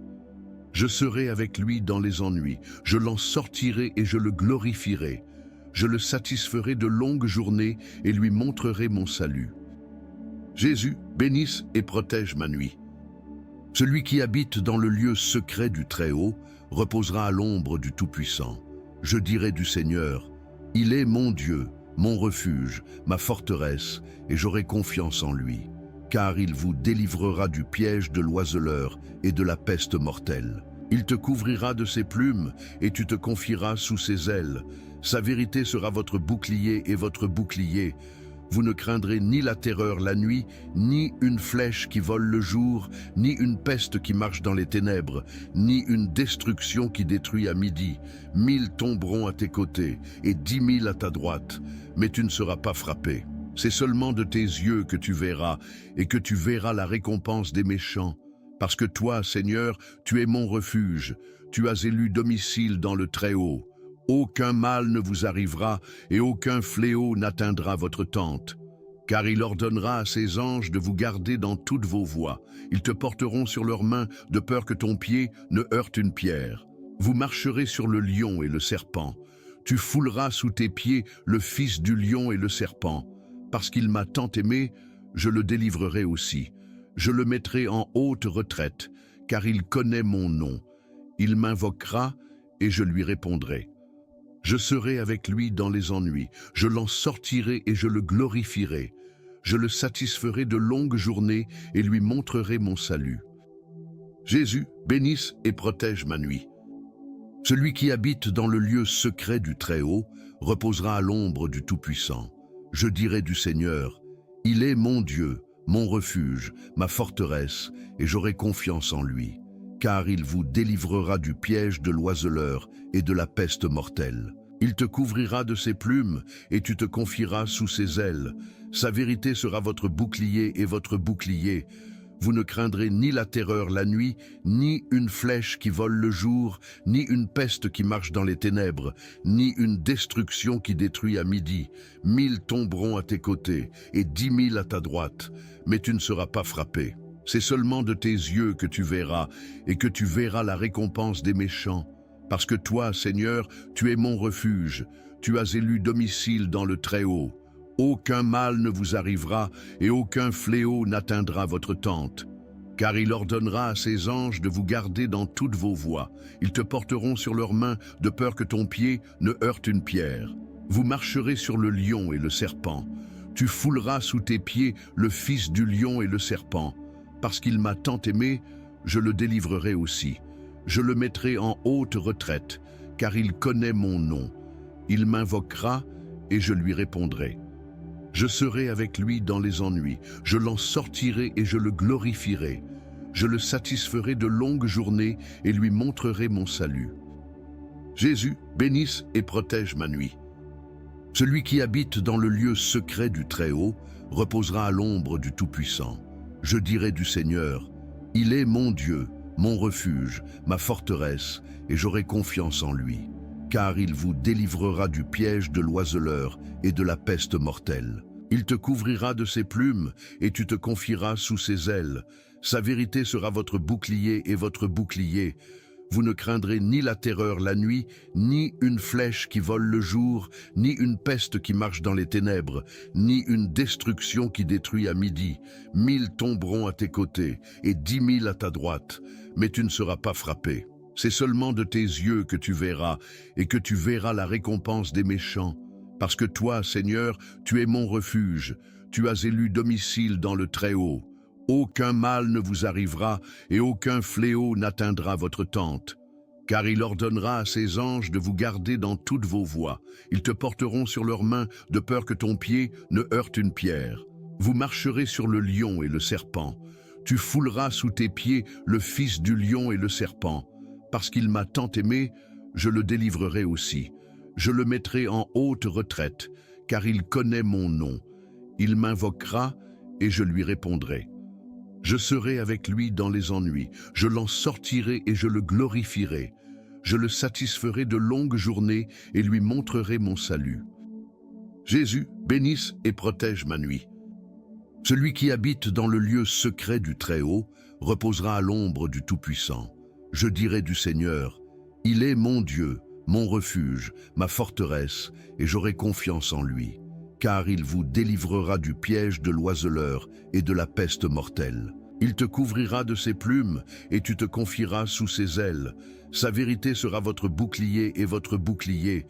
Je serai avec lui dans les ennuis, je l'en sortirai et je le glorifierai. Je le satisferai de longues journées et lui montrerai mon salut. Jésus, bénisse et protège ma nuit. Celui qui habite dans le lieu secret du Très-Haut reposera à l'ombre du Tout-Puissant. Je dirai du Seigneur, il est mon Dieu, mon refuge, ma forteresse, et j'aurai confiance en lui. Car il vous délivrera du piège de l'oiseleur et de la peste mortelle. Il te couvrira de ses plumes et tu te confieras sous ses ailes. Sa vérité sera votre bouclier et votre bouclier. Vous ne craindrez ni la terreur la nuit, ni une flèche qui vole le jour, ni une peste qui marche dans les ténèbres, ni une destruction qui détruit à midi. 1000 tomberont à tes côtés et 10 000 à ta droite, mais tu ne seras pas frappé. C'est seulement de tes yeux que tu verras, et que tu verras la récompense des méchants. Parce que toi, Seigneur, tu es mon refuge, tu as élu domicile dans le Très-Haut. Aucun mal ne vous arrivera, et aucun fléau n'atteindra votre tente. Car il ordonnera à ses anges de vous garder dans toutes vos voies. Ils te porteront sur leurs mains, de peur que ton pied ne heurte une pierre. Vous marcherez sur le lion et le serpent. Tu fouleras sous tes pieds le fils du lion et le serpent. Parce qu'il m'a tant aimé, je le délivrerai aussi. Je le mettrai en haute retraite, car il connaît mon nom. Il m'invoquera et je lui répondrai. Je serai avec lui dans les ennuis, je l'en sortirai et je le glorifierai. Je le satisferai de longues journées et lui montrerai mon salut. Jésus, bénisse et protège ma nuit. Celui qui habite dans le lieu secret du Très-Haut reposera à l'ombre du Tout-Puissant. Je dirai du Seigneur, il est mon Dieu, mon refuge, ma forteresse, et j'aurai confiance en lui. Car il vous délivrera du piège de l'oiseleur et de la peste mortelle. Il te couvrira de ses plumes, et tu te confieras sous ses ailes. Sa vérité sera votre bouclier et votre bouclier. Vous ne craindrez ni la terreur la nuit, ni une flèche qui vole le jour, ni une peste qui marche dans les ténèbres, ni une destruction qui détruit à midi. 1000 tomberont à tes côtés, et 10 000 à ta droite, mais tu ne seras pas frappé. C'est seulement de tes yeux que tu verras, et que tu verras la récompense des méchants. Parce que toi, Seigneur, tu es mon refuge, tu as élu domicile dans le Très-Haut. Aucun mal ne vous arrivera, et aucun fléau n'atteindra votre tente. Car il ordonnera à ses anges de vous garder dans toutes vos voies. Ils te porteront sur leurs mains, de peur que ton pied ne heurte une pierre. Vous marcherez sur le lion et le serpent. Tu fouleras sous tes pieds le fils du lion et le serpent. Parce qu'il m'a tant aimé, je le délivrerai aussi. Je le mettrai en haute retraite, car il connaît mon nom. Il m'invoquera et je lui répondrai. Je serai avec lui dans les ennuis, je l'en sortirai et je le glorifierai. Je le satisferai de longues journées et lui montrerai mon salut. Jésus, bénisse et protège ma nuit. Celui qui habite dans le lieu secret du Très-Haut reposera à l'ombre du Tout-Puissant. Je dirai du Seigneur, il est mon Dieu, mon refuge, ma forteresse, et j'aurai confiance en lui. Car il vous délivrera du piège de l'oiseleur et de la peste mortelle. Il te couvrira de ses plumes, et tu te confieras sous ses ailes. Sa vérité sera votre bouclier et votre bouclier. Vous ne craindrez ni la terreur la nuit, ni une flèche qui vole le jour, ni une peste qui marche dans les ténèbres, ni une destruction qui détruit à midi. 1000 tomberont à tes côtés, et 10 000 à ta droite, mais tu ne seras pas frappé. C'est seulement de tes yeux que tu verras, et que tu verras la récompense des méchants. Parce que toi, Seigneur, tu es mon refuge, tu as élu domicile dans le Très-Haut. Aucun mal ne vous arrivera, et aucun fléau n'atteindra votre tente. Car il ordonnera à ses anges de vous garder dans toutes vos voies. Ils te porteront sur leurs mains, de peur que ton pied ne heurte une pierre. Vous marcherez sur le lion et le serpent. Tu fouleras sous tes pieds le fils du lion et le serpent. Parce qu'il m'a tant aimé, je le délivrerai aussi. Je le mettrai en haute retraite, car il connaît mon nom. Il m'invoquera et je lui répondrai. Je serai avec lui dans les ennuis, je l'en sortirai et je le glorifierai. Je le satisferai de longues journées et lui montrerai mon salut. Jésus, bénisse et protège ma nuit. Celui qui habite dans le lieu secret du Très-Haut reposera à l'ombre du Tout-Puissant. Je dirai du Seigneur, il est mon Dieu, mon refuge, ma forteresse, et j'aurai confiance en lui. Car il vous délivrera du piège de l'oiseleur et de la peste mortelle. Il te couvrira de ses plumes, et tu te confieras sous ses ailes. Sa vérité sera votre bouclier et votre bouclier.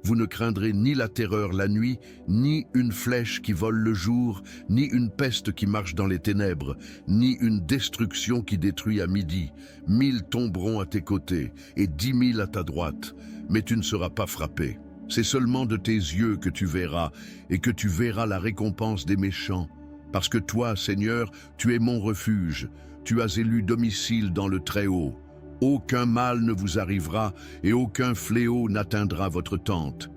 Vous ne craindrez ni la terreur la nuit, ni une flèche qui vole le jour, ni une peste qui marche dans les ténèbres, ni une destruction qui détruit à midi. 1000 tomberont à tes côtés, et 10 000 à ta droite, mais tu ne seras pas frappé. C'est seulement de tes yeux que tu verras, et que tu verras la récompense des méchants. Parce que toi, Seigneur, tu es mon refuge, tu as élu domicile dans le Très-Haut. Aucun mal ne vous arrivera, et aucun fléau n'atteindra votre tente.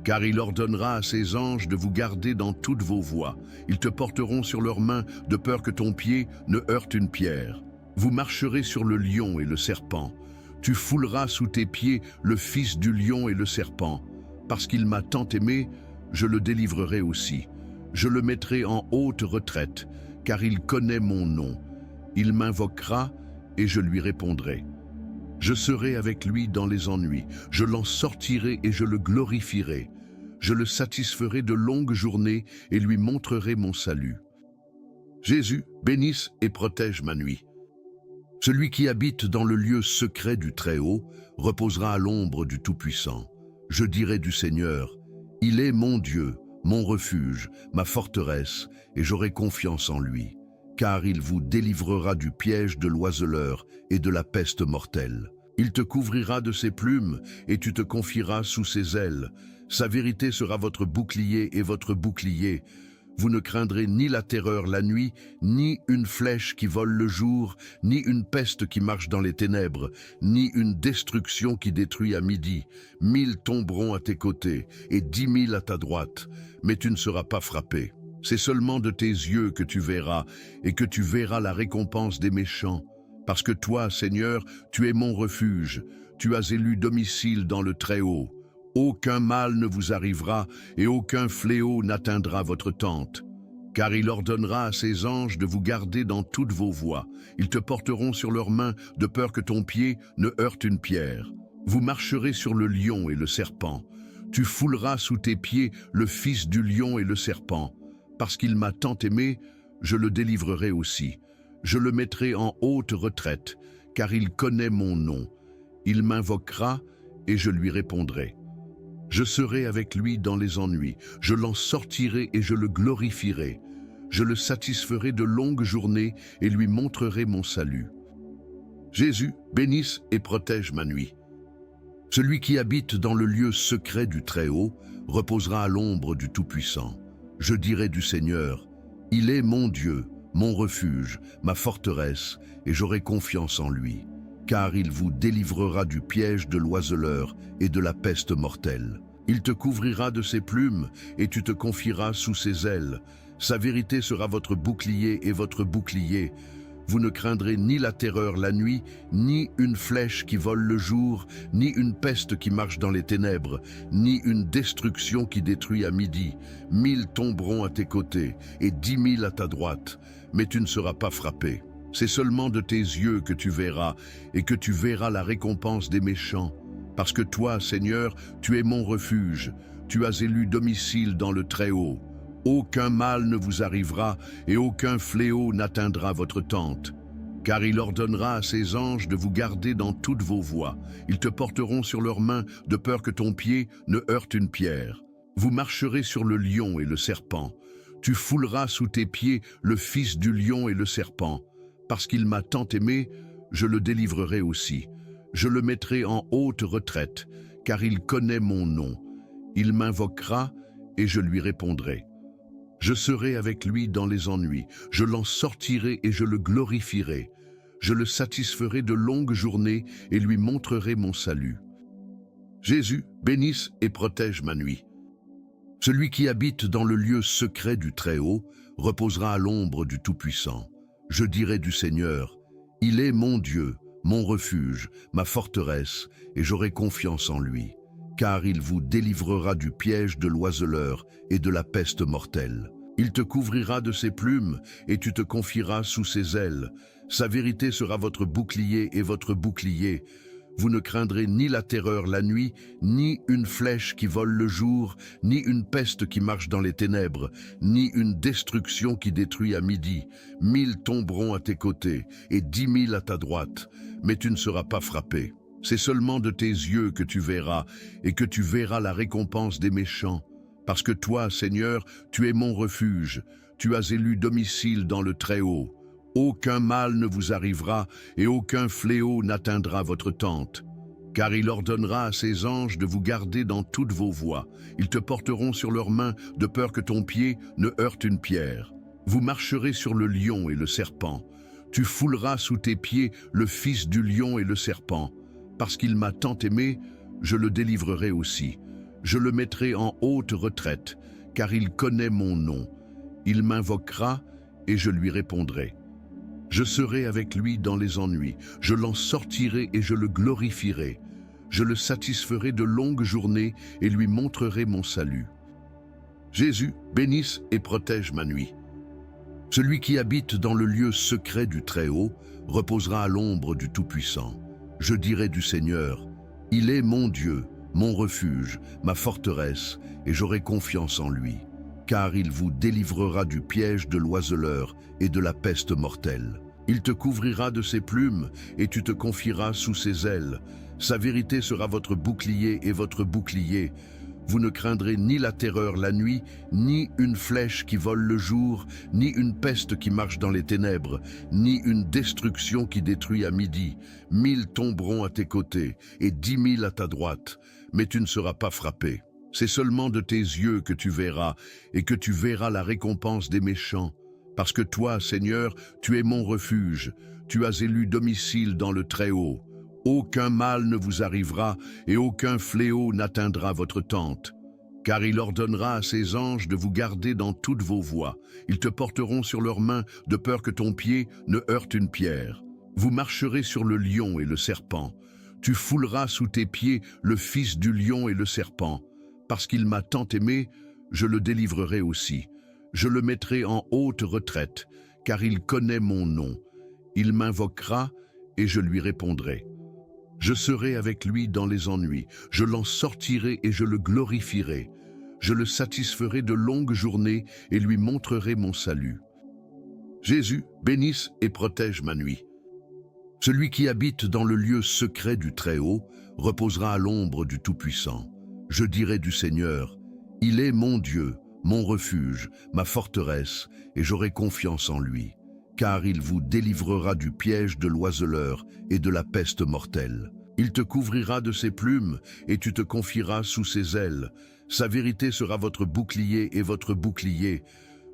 Car il ordonnera à ses anges de vous garder dans toutes vos voies. Ils te porteront sur leurs mains, de peur que ton pied ne heurte une pierre. Vous marcherez sur le lion et le serpent. Tu fouleras sous tes pieds le fils du lion et le serpent. Parce qu'il m'a tant aimé, je le délivrerai aussi. Je le mettrai en haute retraite, car il connaît mon nom. Il m'invoquera et je lui répondrai. Je serai avec lui dans les ennuis, je l'en sortirai et je le glorifierai. Je le satisferai de longues journées et lui montrerai mon salut. Jésus, bénisse et protège ma nuit. Celui qui habite dans le lieu secret du Très-Haut reposera à l'ombre du Tout-Puissant. Je dirai du Seigneur, il est mon Dieu, mon refuge, ma forteresse, et j'aurai confiance en lui. Car il vous délivrera du piège de l'oiseleur et de la peste mortelle. Il te couvrira de ses plumes et tu te confieras sous ses ailes. Sa vérité sera votre bouclier et votre bouclier. Vous ne craindrez ni la terreur la nuit, ni une flèche qui vole le jour, ni une peste qui marche dans les ténèbres, ni une destruction qui détruit à midi. 1000 tomberont à tes côtés et 10 000 à ta droite, mais tu ne seras pas frappé. C'est seulement de tes yeux que tu verras, et que tu verras la récompense des méchants. Parce que toi, Seigneur, tu es mon refuge, tu as élu domicile dans le Très-Haut. Aucun mal ne vous arrivera, et aucun fléau n'atteindra votre tente. Car il ordonnera à ses anges de vous garder dans toutes vos voies. Ils te porteront sur leurs mains, de peur que ton pied ne heurte une pierre. Vous marcherez sur le lion et le serpent. Tu fouleras sous tes pieds le fils du lion et le serpent. Parce qu'il m'a tant aimé, je le délivrerai aussi. Je le mettrai en haute retraite, car il connaît mon nom. Il m'invoquera et je lui répondrai. Je serai avec lui dans les ennuis, je l'en sortirai et je le glorifierai. Je le satisferai de longues journées et lui montrerai mon salut. Jésus, bénisse et protège ma nuit. Celui qui habite dans le lieu secret du Très-Haut reposera à l'ombre du Tout-Puissant. Je dirai du Seigneur, il est mon Dieu, mon refuge, ma forteresse, et j'aurai confiance en lui. Car il vous délivrera du piège de l'oiseleur et de la peste mortelle. Il te couvrira de ses plumes et tu te confieras sous ses ailes. Sa vérité sera votre bouclier et votre bouclier. Vous ne craindrez ni la terreur la nuit, ni une flèche qui vole le jour, ni une peste qui marche dans les ténèbres, ni une destruction qui détruit à midi. 1000 tomberont à tes côtés et 10 000 à ta droite, mais tu ne seras pas frappé. C'est seulement de tes yeux que tu verras, et que tu verras la récompense des méchants. Parce que toi, Seigneur, tu es mon refuge, tu as élu domicile dans le Très-Haut. Aucun mal ne vous arrivera, et aucun fléau n'atteindra votre tente. Car il ordonnera à ses anges de vous garder dans toutes vos voies. Ils te porteront sur leurs mains, de peur que ton pied ne heurte une pierre. Vous marcherez sur le lion et le serpent. Tu fouleras sous tes pieds le fils du lion et le serpent. Parce qu'il m'a tant aimé, je le délivrerai aussi. Je le mettrai en haute retraite, car il connaît mon nom. Il m'invoquera et je lui répondrai. Je serai avec lui dans les ennuis, je l'en sortirai et je le glorifierai. Je le satisferai de longues journées et lui montrerai mon salut. Jésus, bénisse et protège ma nuit. Celui qui habite dans le lieu secret du Très-Haut reposera à l'ombre du Tout-Puissant. Je dirai du Seigneur, il est mon Dieu, mon refuge, ma forteresse, et j'aurai confiance en lui. Car il vous délivrera du piège de l'oiseleur et de la peste mortelle. Il te couvrira de ses plumes et tu te confieras sous ses ailes. Sa vérité sera votre bouclier et votre bouclier. Vous ne craindrez ni la terreur la nuit, ni une flèche qui vole le jour, ni une peste qui marche dans les ténèbres, ni une destruction qui détruit à midi. 1000 tomberont à tes côtés et 10 000 à ta droite, mais tu ne seras pas frappé. C'est seulement de tes yeux que tu verras, et que tu verras la récompense des méchants. Parce que toi, Seigneur, tu es mon refuge, tu as élu domicile dans le Très-Haut. Aucun mal ne vous arrivera, et aucun fléau n'atteindra votre tente. Car il ordonnera à ses anges de vous garder dans toutes vos voies. Ils te porteront sur leurs mains, de peur que ton pied ne heurte une pierre. Vous marcherez sur le lion et le serpent. Tu fouleras sous tes pieds le fils du lion et le serpent. Parce qu'il m'a tant aimé, je le délivrerai aussi. Je le mettrai en haute retraite, car il connaît mon nom. Il m'invoquera et je lui répondrai. Je serai avec lui dans les ennuis, je l'en sortirai et je le glorifierai. Je le satisferai de longues journées et lui montrerai mon salut. Jésus, bénisse et protège ma nuit. Celui qui habite dans le lieu secret du Très-Haut reposera à l'ombre du Tout-Puissant. Je dirai du Seigneur, il est mon Dieu, mon refuge, ma forteresse, et j'aurai confiance en lui, car il vous délivrera du piège de l'oiseleur et de la peste mortelle. Il te couvrira de ses plumes et tu te confieras sous ses ailes. Sa vérité sera votre bouclier et votre bouclier. Vous ne craindrez ni la terreur la nuit, ni une flèche qui vole le jour, ni une peste qui marche dans les ténèbres, ni une destruction qui détruit à midi. 1000 tomberont à tes côtés et 10 000 à ta droite, mais tu ne seras pas frappé. C'est seulement de tes yeux que tu verras, et que tu verras la récompense des méchants. Parce que toi, Seigneur, tu es mon refuge, tu as élu domicile dans le Très-Haut. Aucun mal ne vous arrivera et aucun fléau n'atteindra votre tente. Car il ordonnera à ses anges de vous garder dans toutes vos voies. Ils te porteront sur leurs mains de peur que ton pied ne heurte une pierre. Vous marcherez sur le lion et le serpent. Tu fouleras sous tes pieds le fils du lion et le serpent. Parce qu'il m'a tant aimé, je le délivrerai aussi. Je le mettrai en haute retraite, car il connaît mon nom. Il m'invoquera et je lui répondrai. Je serai avec lui dans les ennuis, je l'en sortirai et je le glorifierai. Je le satisferai de longues journées et lui montrerai mon salut. Jésus, bénisse et protège ma nuit. Celui qui habite dans le lieu secret du Très-Haut reposera à l'ombre du Tout-Puissant. Je dirai du Seigneur, il est mon Dieu, mon refuge, ma forteresse, et j'aurai confiance en lui. Car il vous délivrera du piège de l'oiseleur et de la peste mortelle. Il te couvrira de ses plumes et tu te confieras sous ses ailes. Sa vérité sera votre bouclier et votre bouclier.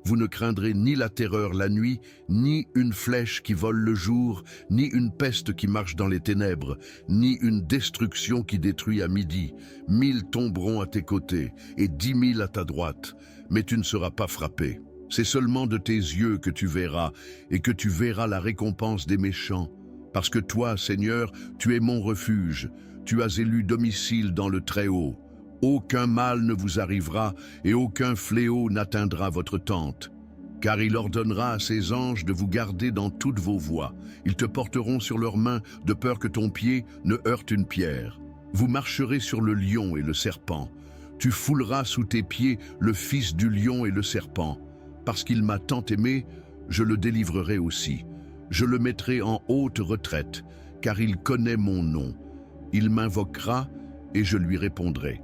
Vous ne craindrez ni la terreur la nuit, ni une flèche qui vole le jour, ni une peste qui marche dans les ténèbres, ni une destruction qui détruit à midi. 1000 tomberont à tes côtés et 10 000 à ta droite, mais tu ne seras pas frappé. C'est seulement de tes yeux que tu verras, et que tu verras la récompense des méchants. Parce que toi, Seigneur, tu es mon refuge, tu as élu domicile dans le Très-Haut. Aucun mal ne vous arrivera, et aucun fléau n'atteindra votre tente. Car il ordonnera à ses anges de vous garder dans toutes vos voies. Ils te porteront sur leurs mains, de peur que ton pied ne heurte une pierre. Vous marcherez sur le lion et le serpent. Tu fouleras sous tes pieds le fils du lion et le serpent. Parce qu'il m'a tant aimé, je le délivrerai aussi. Je le mettrai en haute retraite, car il connaît mon nom. Il m'invoquera et je lui répondrai.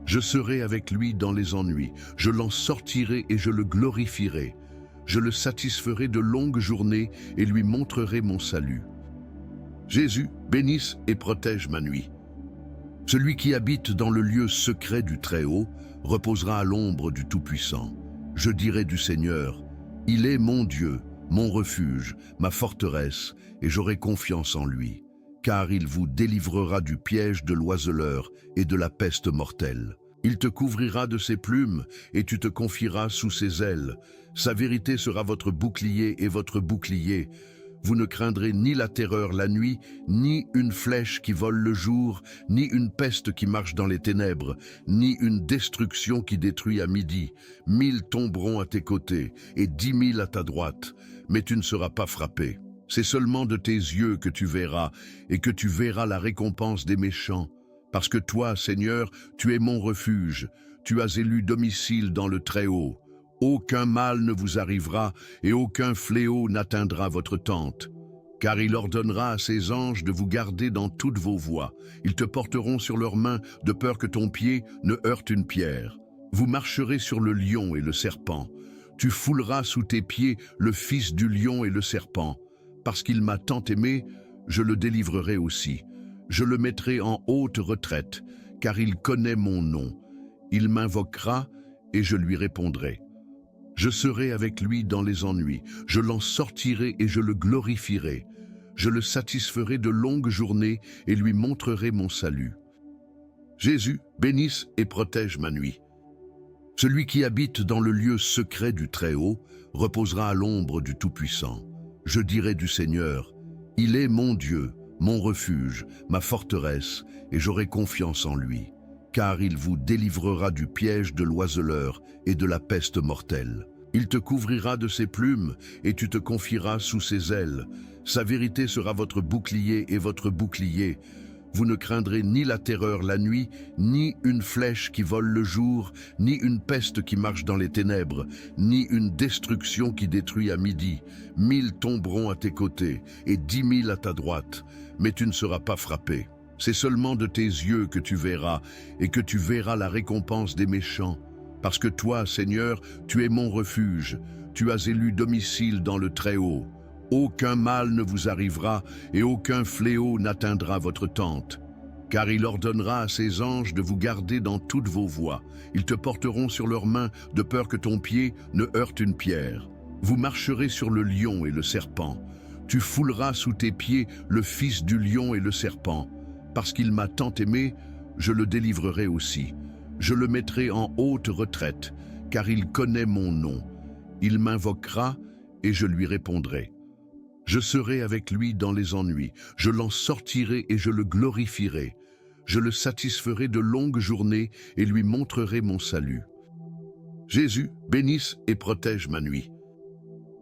Je serai avec lui dans les ennuis, je l'en sortirai et je le glorifierai. Je le satisferai de longues journées et lui montrerai mon salut. Jésus, bénisse et protège ma nuit. Celui qui habite dans le lieu secret du Très-Haut reposera à l'ombre du Tout-Puissant. Je dirai du Seigneur, il est mon Dieu, mon refuge, ma forteresse, et j'aurai confiance en lui, car il vous délivrera du piège de l'oiseleur et de la peste mortelle. Il te couvrira de ses plumes et tu te confieras sous ses ailes. Sa vérité sera votre bouclier et votre bouclier. Vous ne craindrez ni la terreur la nuit, ni une flèche qui vole le jour, ni une peste qui marche dans les ténèbres, ni une destruction qui détruit à midi. 1000 tomberont à tes côtés et 10 000 à ta droite, mais tu ne seras pas frappé. C'est seulement de tes yeux que tu verras, et que tu verras la récompense des méchants. Parce que toi, Seigneur, tu es mon refuge, tu as élu domicile dans le Très-Haut. Aucun mal ne vous arrivera et aucun fléau n'atteindra votre tente. Car il ordonnera à ses anges de vous garder dans toutes vos voies. Ils te porteront sur leurs mains de peur que ton pied ne heurte une pierre. Vous marcherez sur le lion et le serpent. Tu fouleras sous tes pieds le fils du lion et le serpent. Parce qu'il m'a tant aimé, je le délivrerai aussi. Je le mettrai en haute retraite, car il connaît mon nom. Il m'invoquera et je lui répondrai. Je serai avec lui dans les ennuis, je l'en sortirai et je le glorifierai. Je le satisferai de longues journées et lui montrerai mon salut. Jésus, bénisse et protège ma nuit. Celui qui habite dans le lieu secret du Très-Haut reposera à l'ombre du Tout-Puissant. Je dirai du Seigneur, il est mon Dieu, mon refuge, ma forteresse, et j'aurai confiance en lui, car il vous délivrera du piège de l'oiseleur et de la peste mortelle. Il te couvrira de ses plumes, et tu te confieras sous ses ailes. Sa vérité sera votre bouclier et votre bouclier. Vous ne craindrez ni la terreur la nuit, ni une flèche qui vole le jour, ni une peste qui marche dans les ténèbres, ni une destruction qui détruit à midi. 1000 tomberont à tes côtés, et 10 000 à ta droite, mais tu ne seras pas frappé. C'est seulement de tes yeux que tu verras, et que tu verras la récompense des méchants. Parce que toi, Seigneur, tu es mon refuge, tu as élu domicile dans le Très-Haut. Aucun mal ne vous arrivera et aucun fléau n'atteindra votre tente. Car il ordonnera à ses anges de vous garder dans toutes vos voies. Ils te porteront sur leurs mains de peur que ton pied ne heurte une pierre. Vous marcherez sur le lion et le serpent. Tu fouleras sous tes pieds le fils du lion et le serpent. Parce qu'il m'a tant aimé, je le délivrerai aussi. Je le mettrai en haute retraite, car il connaît mon nom. Il m'invoquera et je lui répondrai. Je serai avec lui dans les ennuis, je l'en sortirai et je le glorifierai. Je le satisferai de longues journées et lui montrerai mon salut. Jésus, bénisse et protège ma nuit.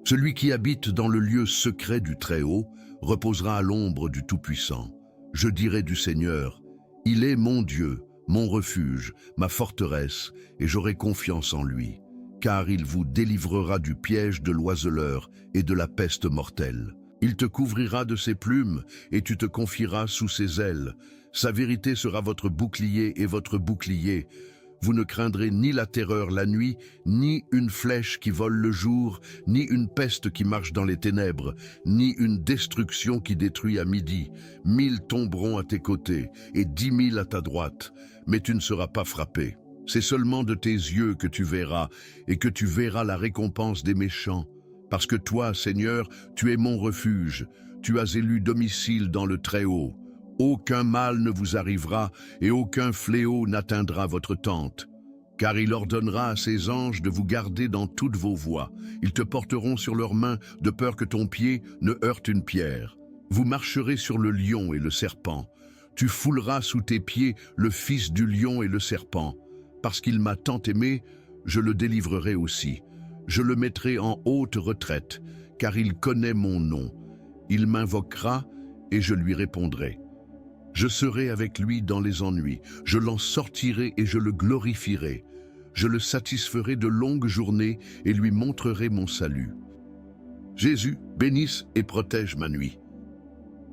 Celui qui habite dans le lieu secret du Très-Haut reposera à l'ombre du Tout-Puissant. Je dirai du Seigneur, il est mon Dieu, mon refuge, ma forteresse, et j'aurai confiance en lui. Car il vous délivrera du piège de l'oiseleur et de la peste mortelle. Il te couvrira de ses plumes, et tu te confieras sous ses ailes. Sa vérité sera votre bouclier et votre bouclier. Vous ne craindrez ni la terreur la nuit, ni une flèche qui vole le jour, ni une peste qui marche dans les ténèbres, ni une destruction qui détruit à midi. 1000 tomberont à tes côtés, et 10 000 à ta droite, mais tu ne seras pas frappé. C'est seulement de tes yeux que tu verras, et que tu verras la récompense des méchants. Parce que toi, Seigneur, tu es mon refuge, tu as élu domicile dans le Très-Haut. Aucun mal ne vous arrivera, et aucun fléau n'atteindra votre tente. Car il ordonnera à ses anges de vous garder dans toutes vos voies. Ils te porteront sur leurs mains, de peur que ton pied ne heurte une pierre. Vous marcherez sur le lion et le serpent. Tu fouleras sous tes pieds le fils du lion et le serpent. Parce qu'il m'a tant aimé, je le délivrerai aussi. Je le mettrai en haute retraite, car il connaît mon nom. Il m'invoquera et je lui répondrai. Je serai avec lui dans les ennuis, je l'en sortirai et je le glorifierai. Je le satisferai de longues journées et lui montrerai mon salut. Jésus, bénisse et protège ma nuit.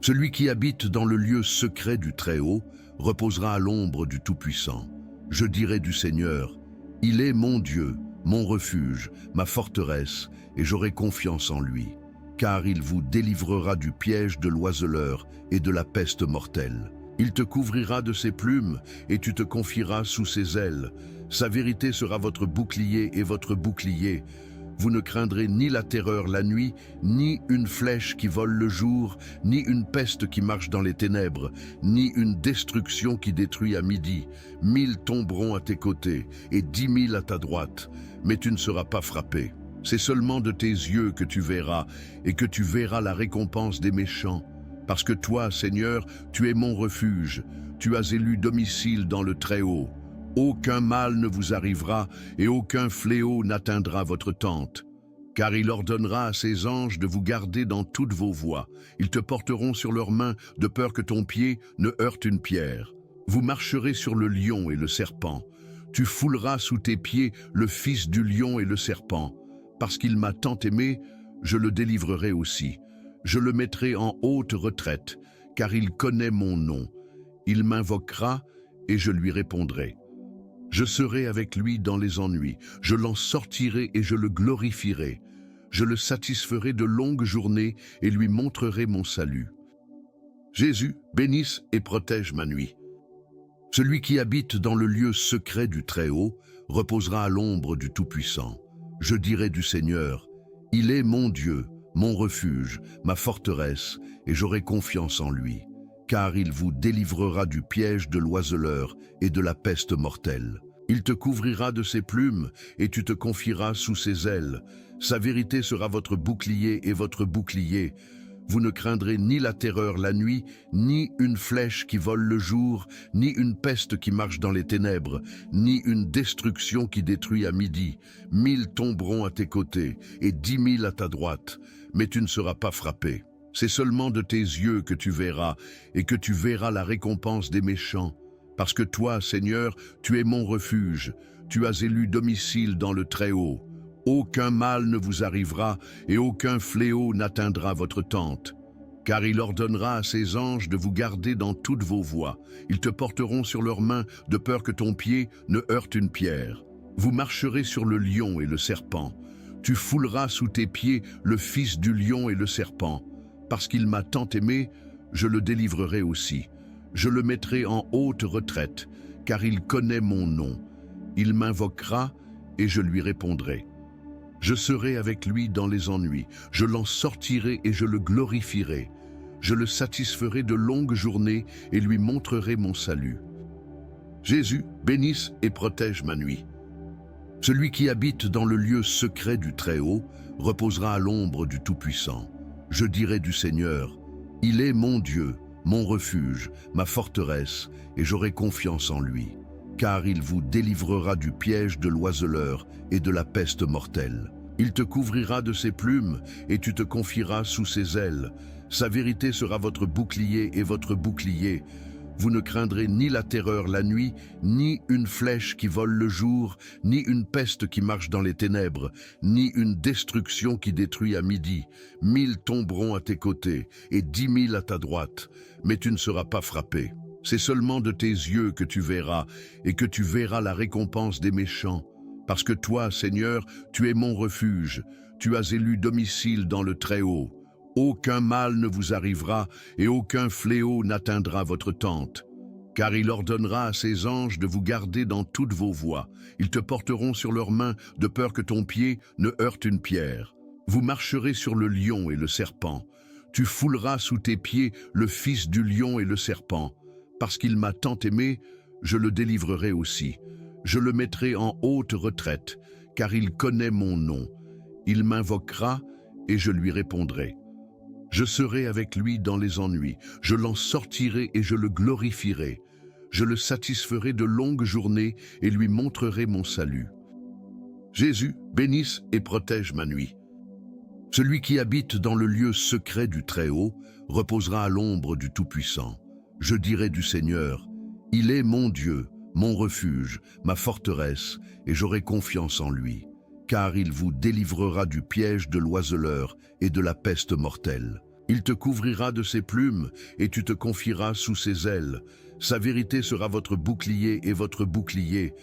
Celui qui habite dans le lieu secret du Très-Haut reposera à l'ombre du Tout-Puissant. Je dirai du Seigneur, il est mon Dieu, mon refuge, ma forteresse, et j'aurai confiance en lui. Car il vous délivrera du piège de l'oiseleur et de la peste mortelle. Il te couvrira de ses plumes, et tu te confieras sous ses ailes. Sa vérité sera votre bouclier et votre bouclier. Vous ne craindrez ni la terreur la nuit, ni une flèche qui vole le jour, ni une peste qui marche dans les ténèbres, ni une destruction qui détruit à midi. 1000 tomberont à tes côtés, et 10 000 à ta droite, mais tu ne seras pas frappé. C'est seulement de tes yeux que tu verras, et que tu verras la récompense des méchants. Parce que toi, Seigneur, tu es mon refuge, tu as élu domicile dans le Très-Haut. Aucun mal ne vous arrivera, et aucun fléau n'atteindra votre tente. Car il ordonnera à ses anges de vous garder dans toutes vos voies. Ils te porteront sur leurs mains, de peur que ton pied ne heurte une pierre. Vous marcherez sur le lion et le serpent. Tu fouleras sous tes pieds le fils du lion et le serpent. Parce qu'il m'a tant aimé, je le délivrerai aussi. Je le mettrai en haute retraite, car il connaît mon nom. Il m'invoquera et je lui répondrai. Je serai avec lui dans les ennuis, je l'en sortirai et je le glorifierai. Je le satisferai de longues journées et lui montrerai mon salut. Jésus, bénisse et protège ma nuit. Celui qui habite dans le lieu secret du Très-Haut reposera à l'ombre du Tout-Puissant. Je dirai du Seigneur, il est mon Dieu, mon refuge, ma forteresse, et j'aurai confiance en lui. car il vous délivrera du piège de l'oiseleur et de la peste mortelle. Il te couvrira de ses plumes, et tu te confieras sous ses ailes. Sa vérité sera votre bouclier et votre bouclier. Vous ne craindrez ni la terreur la nuit, ni une flèche qui vole le jour, ni une peste qui marche dans les ténèbres, ni une destruction qui détruit à midi. 1000 tomberont à tes côtés, et 10 000 à ta droite, mais tu ne seras pas frappé. C'est seulement de tes yeux que tu verras, et que tu verras la récompense des méchants. Parce que toi, Seigneur, tu es mon refuge, tu as élu domicile dans le Très-Haut. Aucun mal ne vous arrivera, et aucun fléau n'atteindra votre tente. Car il ordonnera à ses anges de vous garder dans toutes vos voies. Ils te porteront sur leurs mains, de peur que ton pied ne heurte une pierre. Vous marcherez sur le lion et le serpent. Tu fouleras sous tes pieds le fils du lion et le serpent. Parce qu'il m'a tant aimé, je le délivrerai aussi. Je le mettrai en haute retraite, car il connaît mon nom. Il m'invoquera, et je lui répondrai. Je serai avec lui dans les ennuis, je l'en sortirai et je le glorifierai. Je le satisferai de longues journées et lui montrerai mon salut. Jésus, bénisse et protège ma nuit. Celui qui habite dans le lieu secret du Très-Haut reposera à l'ombre du Tout-Puissant. Je dirai du Seigneur, il est mon Dieu, mon refuge, ma forteresse, et j'aurai confiance en lui. Car il vous délivrera du piège de l'oiseleur et de la peste mortelle. Il te couvrira de ses plumes, et tu te confieras sous ses ailes. Sa vérité sera votre bouclier et votre bouclier. Vous ne craindrez ni la terreur la nuit, ni une flèche qui vole le jour, ni une peste qui marche dans les ténèbres, ni une destruction qui détruit à midi. 1000 tomberont à tes côtés, et 10 000 à ta droite, mais tu ne seras pas frappé. C'est seulement de tes yeux que tu verras, et que tu verras la récompense des méchants. Parce que toi, Seigneur, tu es mon refuge, tu as élu domicile dans le Très-Haut. Aucun mal ne vous arrivera, et aucun fléau n'atteindra votre tente. Car il ordonnera à ses anges de vous garder dans toutes vos voies. Ils te porteront sur leurs mains, de peur que ton pied ne heurte une pierre. Vous marcherez sur le lion et le serpent. Tu fouleras sous tes pieds le fils du lion et le serpent. Parce qu'il m'a tant aimé, je le délivrerai aussi. Je le mettrai en haute retraite, car il connaît mon nom. Il m'invoquera, et je lui répondrai. Je serai avec lui dans les ennuis, je l'en sortirai et je le glorifierai. Je le satisferai de longues journées et lui montrerai mon salut. Jésus, bénisse et protège ma nuit. Celui qui habite dans le lieu secret du Très-Haut reposera à l'ombre du Tout-Puissant. Je dirai du Seigneur, il est mon Dieu, mon refuge, ma forteresse, et j'aurai confiance en lui. Car il vous délivrera du piège de l'oiseleur et de la peste mortelle. Il te couvrira de ses plumes, et tu te confieras sous ses ailes. Sa vérité sera votre bouclier et votre bouclier.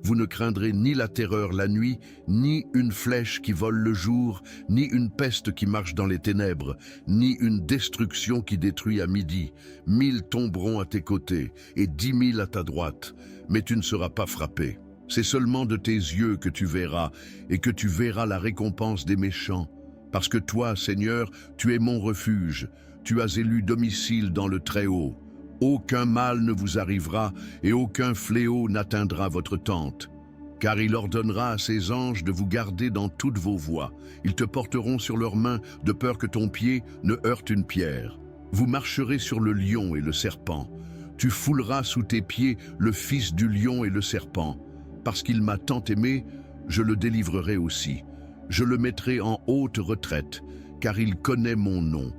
Vous ne craindrez ni la terreur la nuit, ni une flèche qui vole le jour, ni une peste qui marche dans les ténèbres, ni une destruction qui détruit à midi. 1000 tomberont à tes côtés, et 10 000 à ta droite, mais tu ne seras pas frappé. C'est seulement de tes yeux que tu verras, et que tu verras la récompense des méchants. Parce que toi, Seigneur, tu es mon refuge, tu as élu domicile dans le Très-Haut. Aucun mal ne vous arrivera, et aucun fléau n'atteindra votre tente. Car il ordonnera à ses anges de vous garder dans toutes vos voies. Ils te porteront sur leurs mains, de peur que ton pied ne heurte une pierre. Vous marcherez sur le lion et le serpent. Tu fouleras sous tes pieds le fils du lion et le serpent. Parce qu'il m'a tant aimé, je le délivrerai aussi. Je le mettrai en haute retraite, car il connaît mon nom.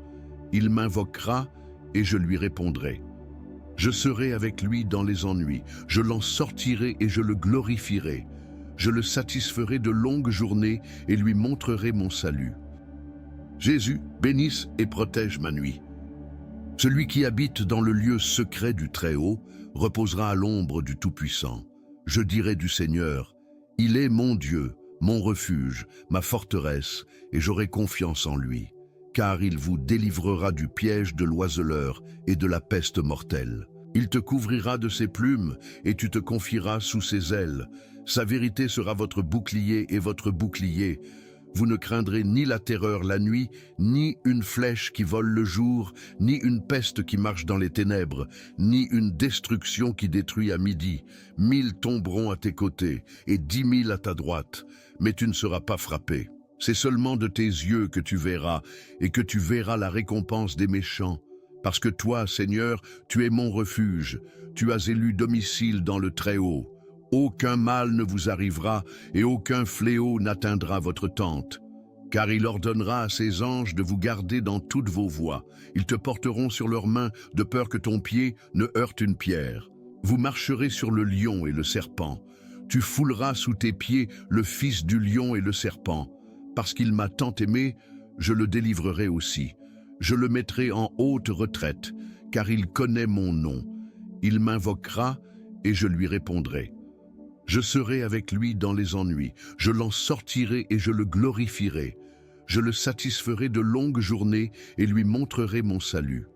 Il m'invoquera, et je lui répondrai. Je serai avec lui dans les ennuis, je l'en sortirai et je le glorifierai. Je le satisferai de longues journées et lui montrerai mon salut. Jésus, bénisse et protège ma nuit. Celui qui habite dans le lieu secret du Très-Haut reposera à l'ombre du Tout-Puissant. Je dirai du Seigneur, il est mon Dieu, mon refuge, ma forteresse, et j'aurai confiance en lui. Car il vous délivrera du piège de l'oiseleur et de la peste mortelle. Il te couvrira de ses plumes, et tu te confieras sous ses ailes. Sa vérité sera votre bouclier et votre bouclier. Vous ne craindrez ni la terreur la nuit, ni une flèche qui vole le jour, ni une peste qui marche dans les ténèbres, ni une destruction qui détruit à midi. 1000 tomberont à tes côtés et 10 000 à ta droite, mais tu ne seras pas frappé. C'est seulement de tes yeux que tu verras, et que tu verras la récompense des méchants. Parce que toi, Seigneur, tu es mon refuge, tu as élu domicile dans le Très-Haut. Aucun mal ne vous arrivera, et aucun fléau n'atteindra votre tente. Car il ordonnera à ses anges de vous garder dans toutes vos voies. Ils te porteront sur leurs mains, de peur que ton pied ne heurte une pierre. Vous marcherez sur le lion et le serpent. Tu fouleras sous tes pieds le fils du lion et le serpent. Parce qu'il m'a tant aimé, je le délivrerai aussi. Je le mettrai en haute retraite, car il connaît mon nom. Il m'invoquera et je lui répondrai. Je serai avec lui dans les ennuis, je l'en sortirai et je le glorifierai. Je le satisferai de longues journées et lui montrerai mon salut.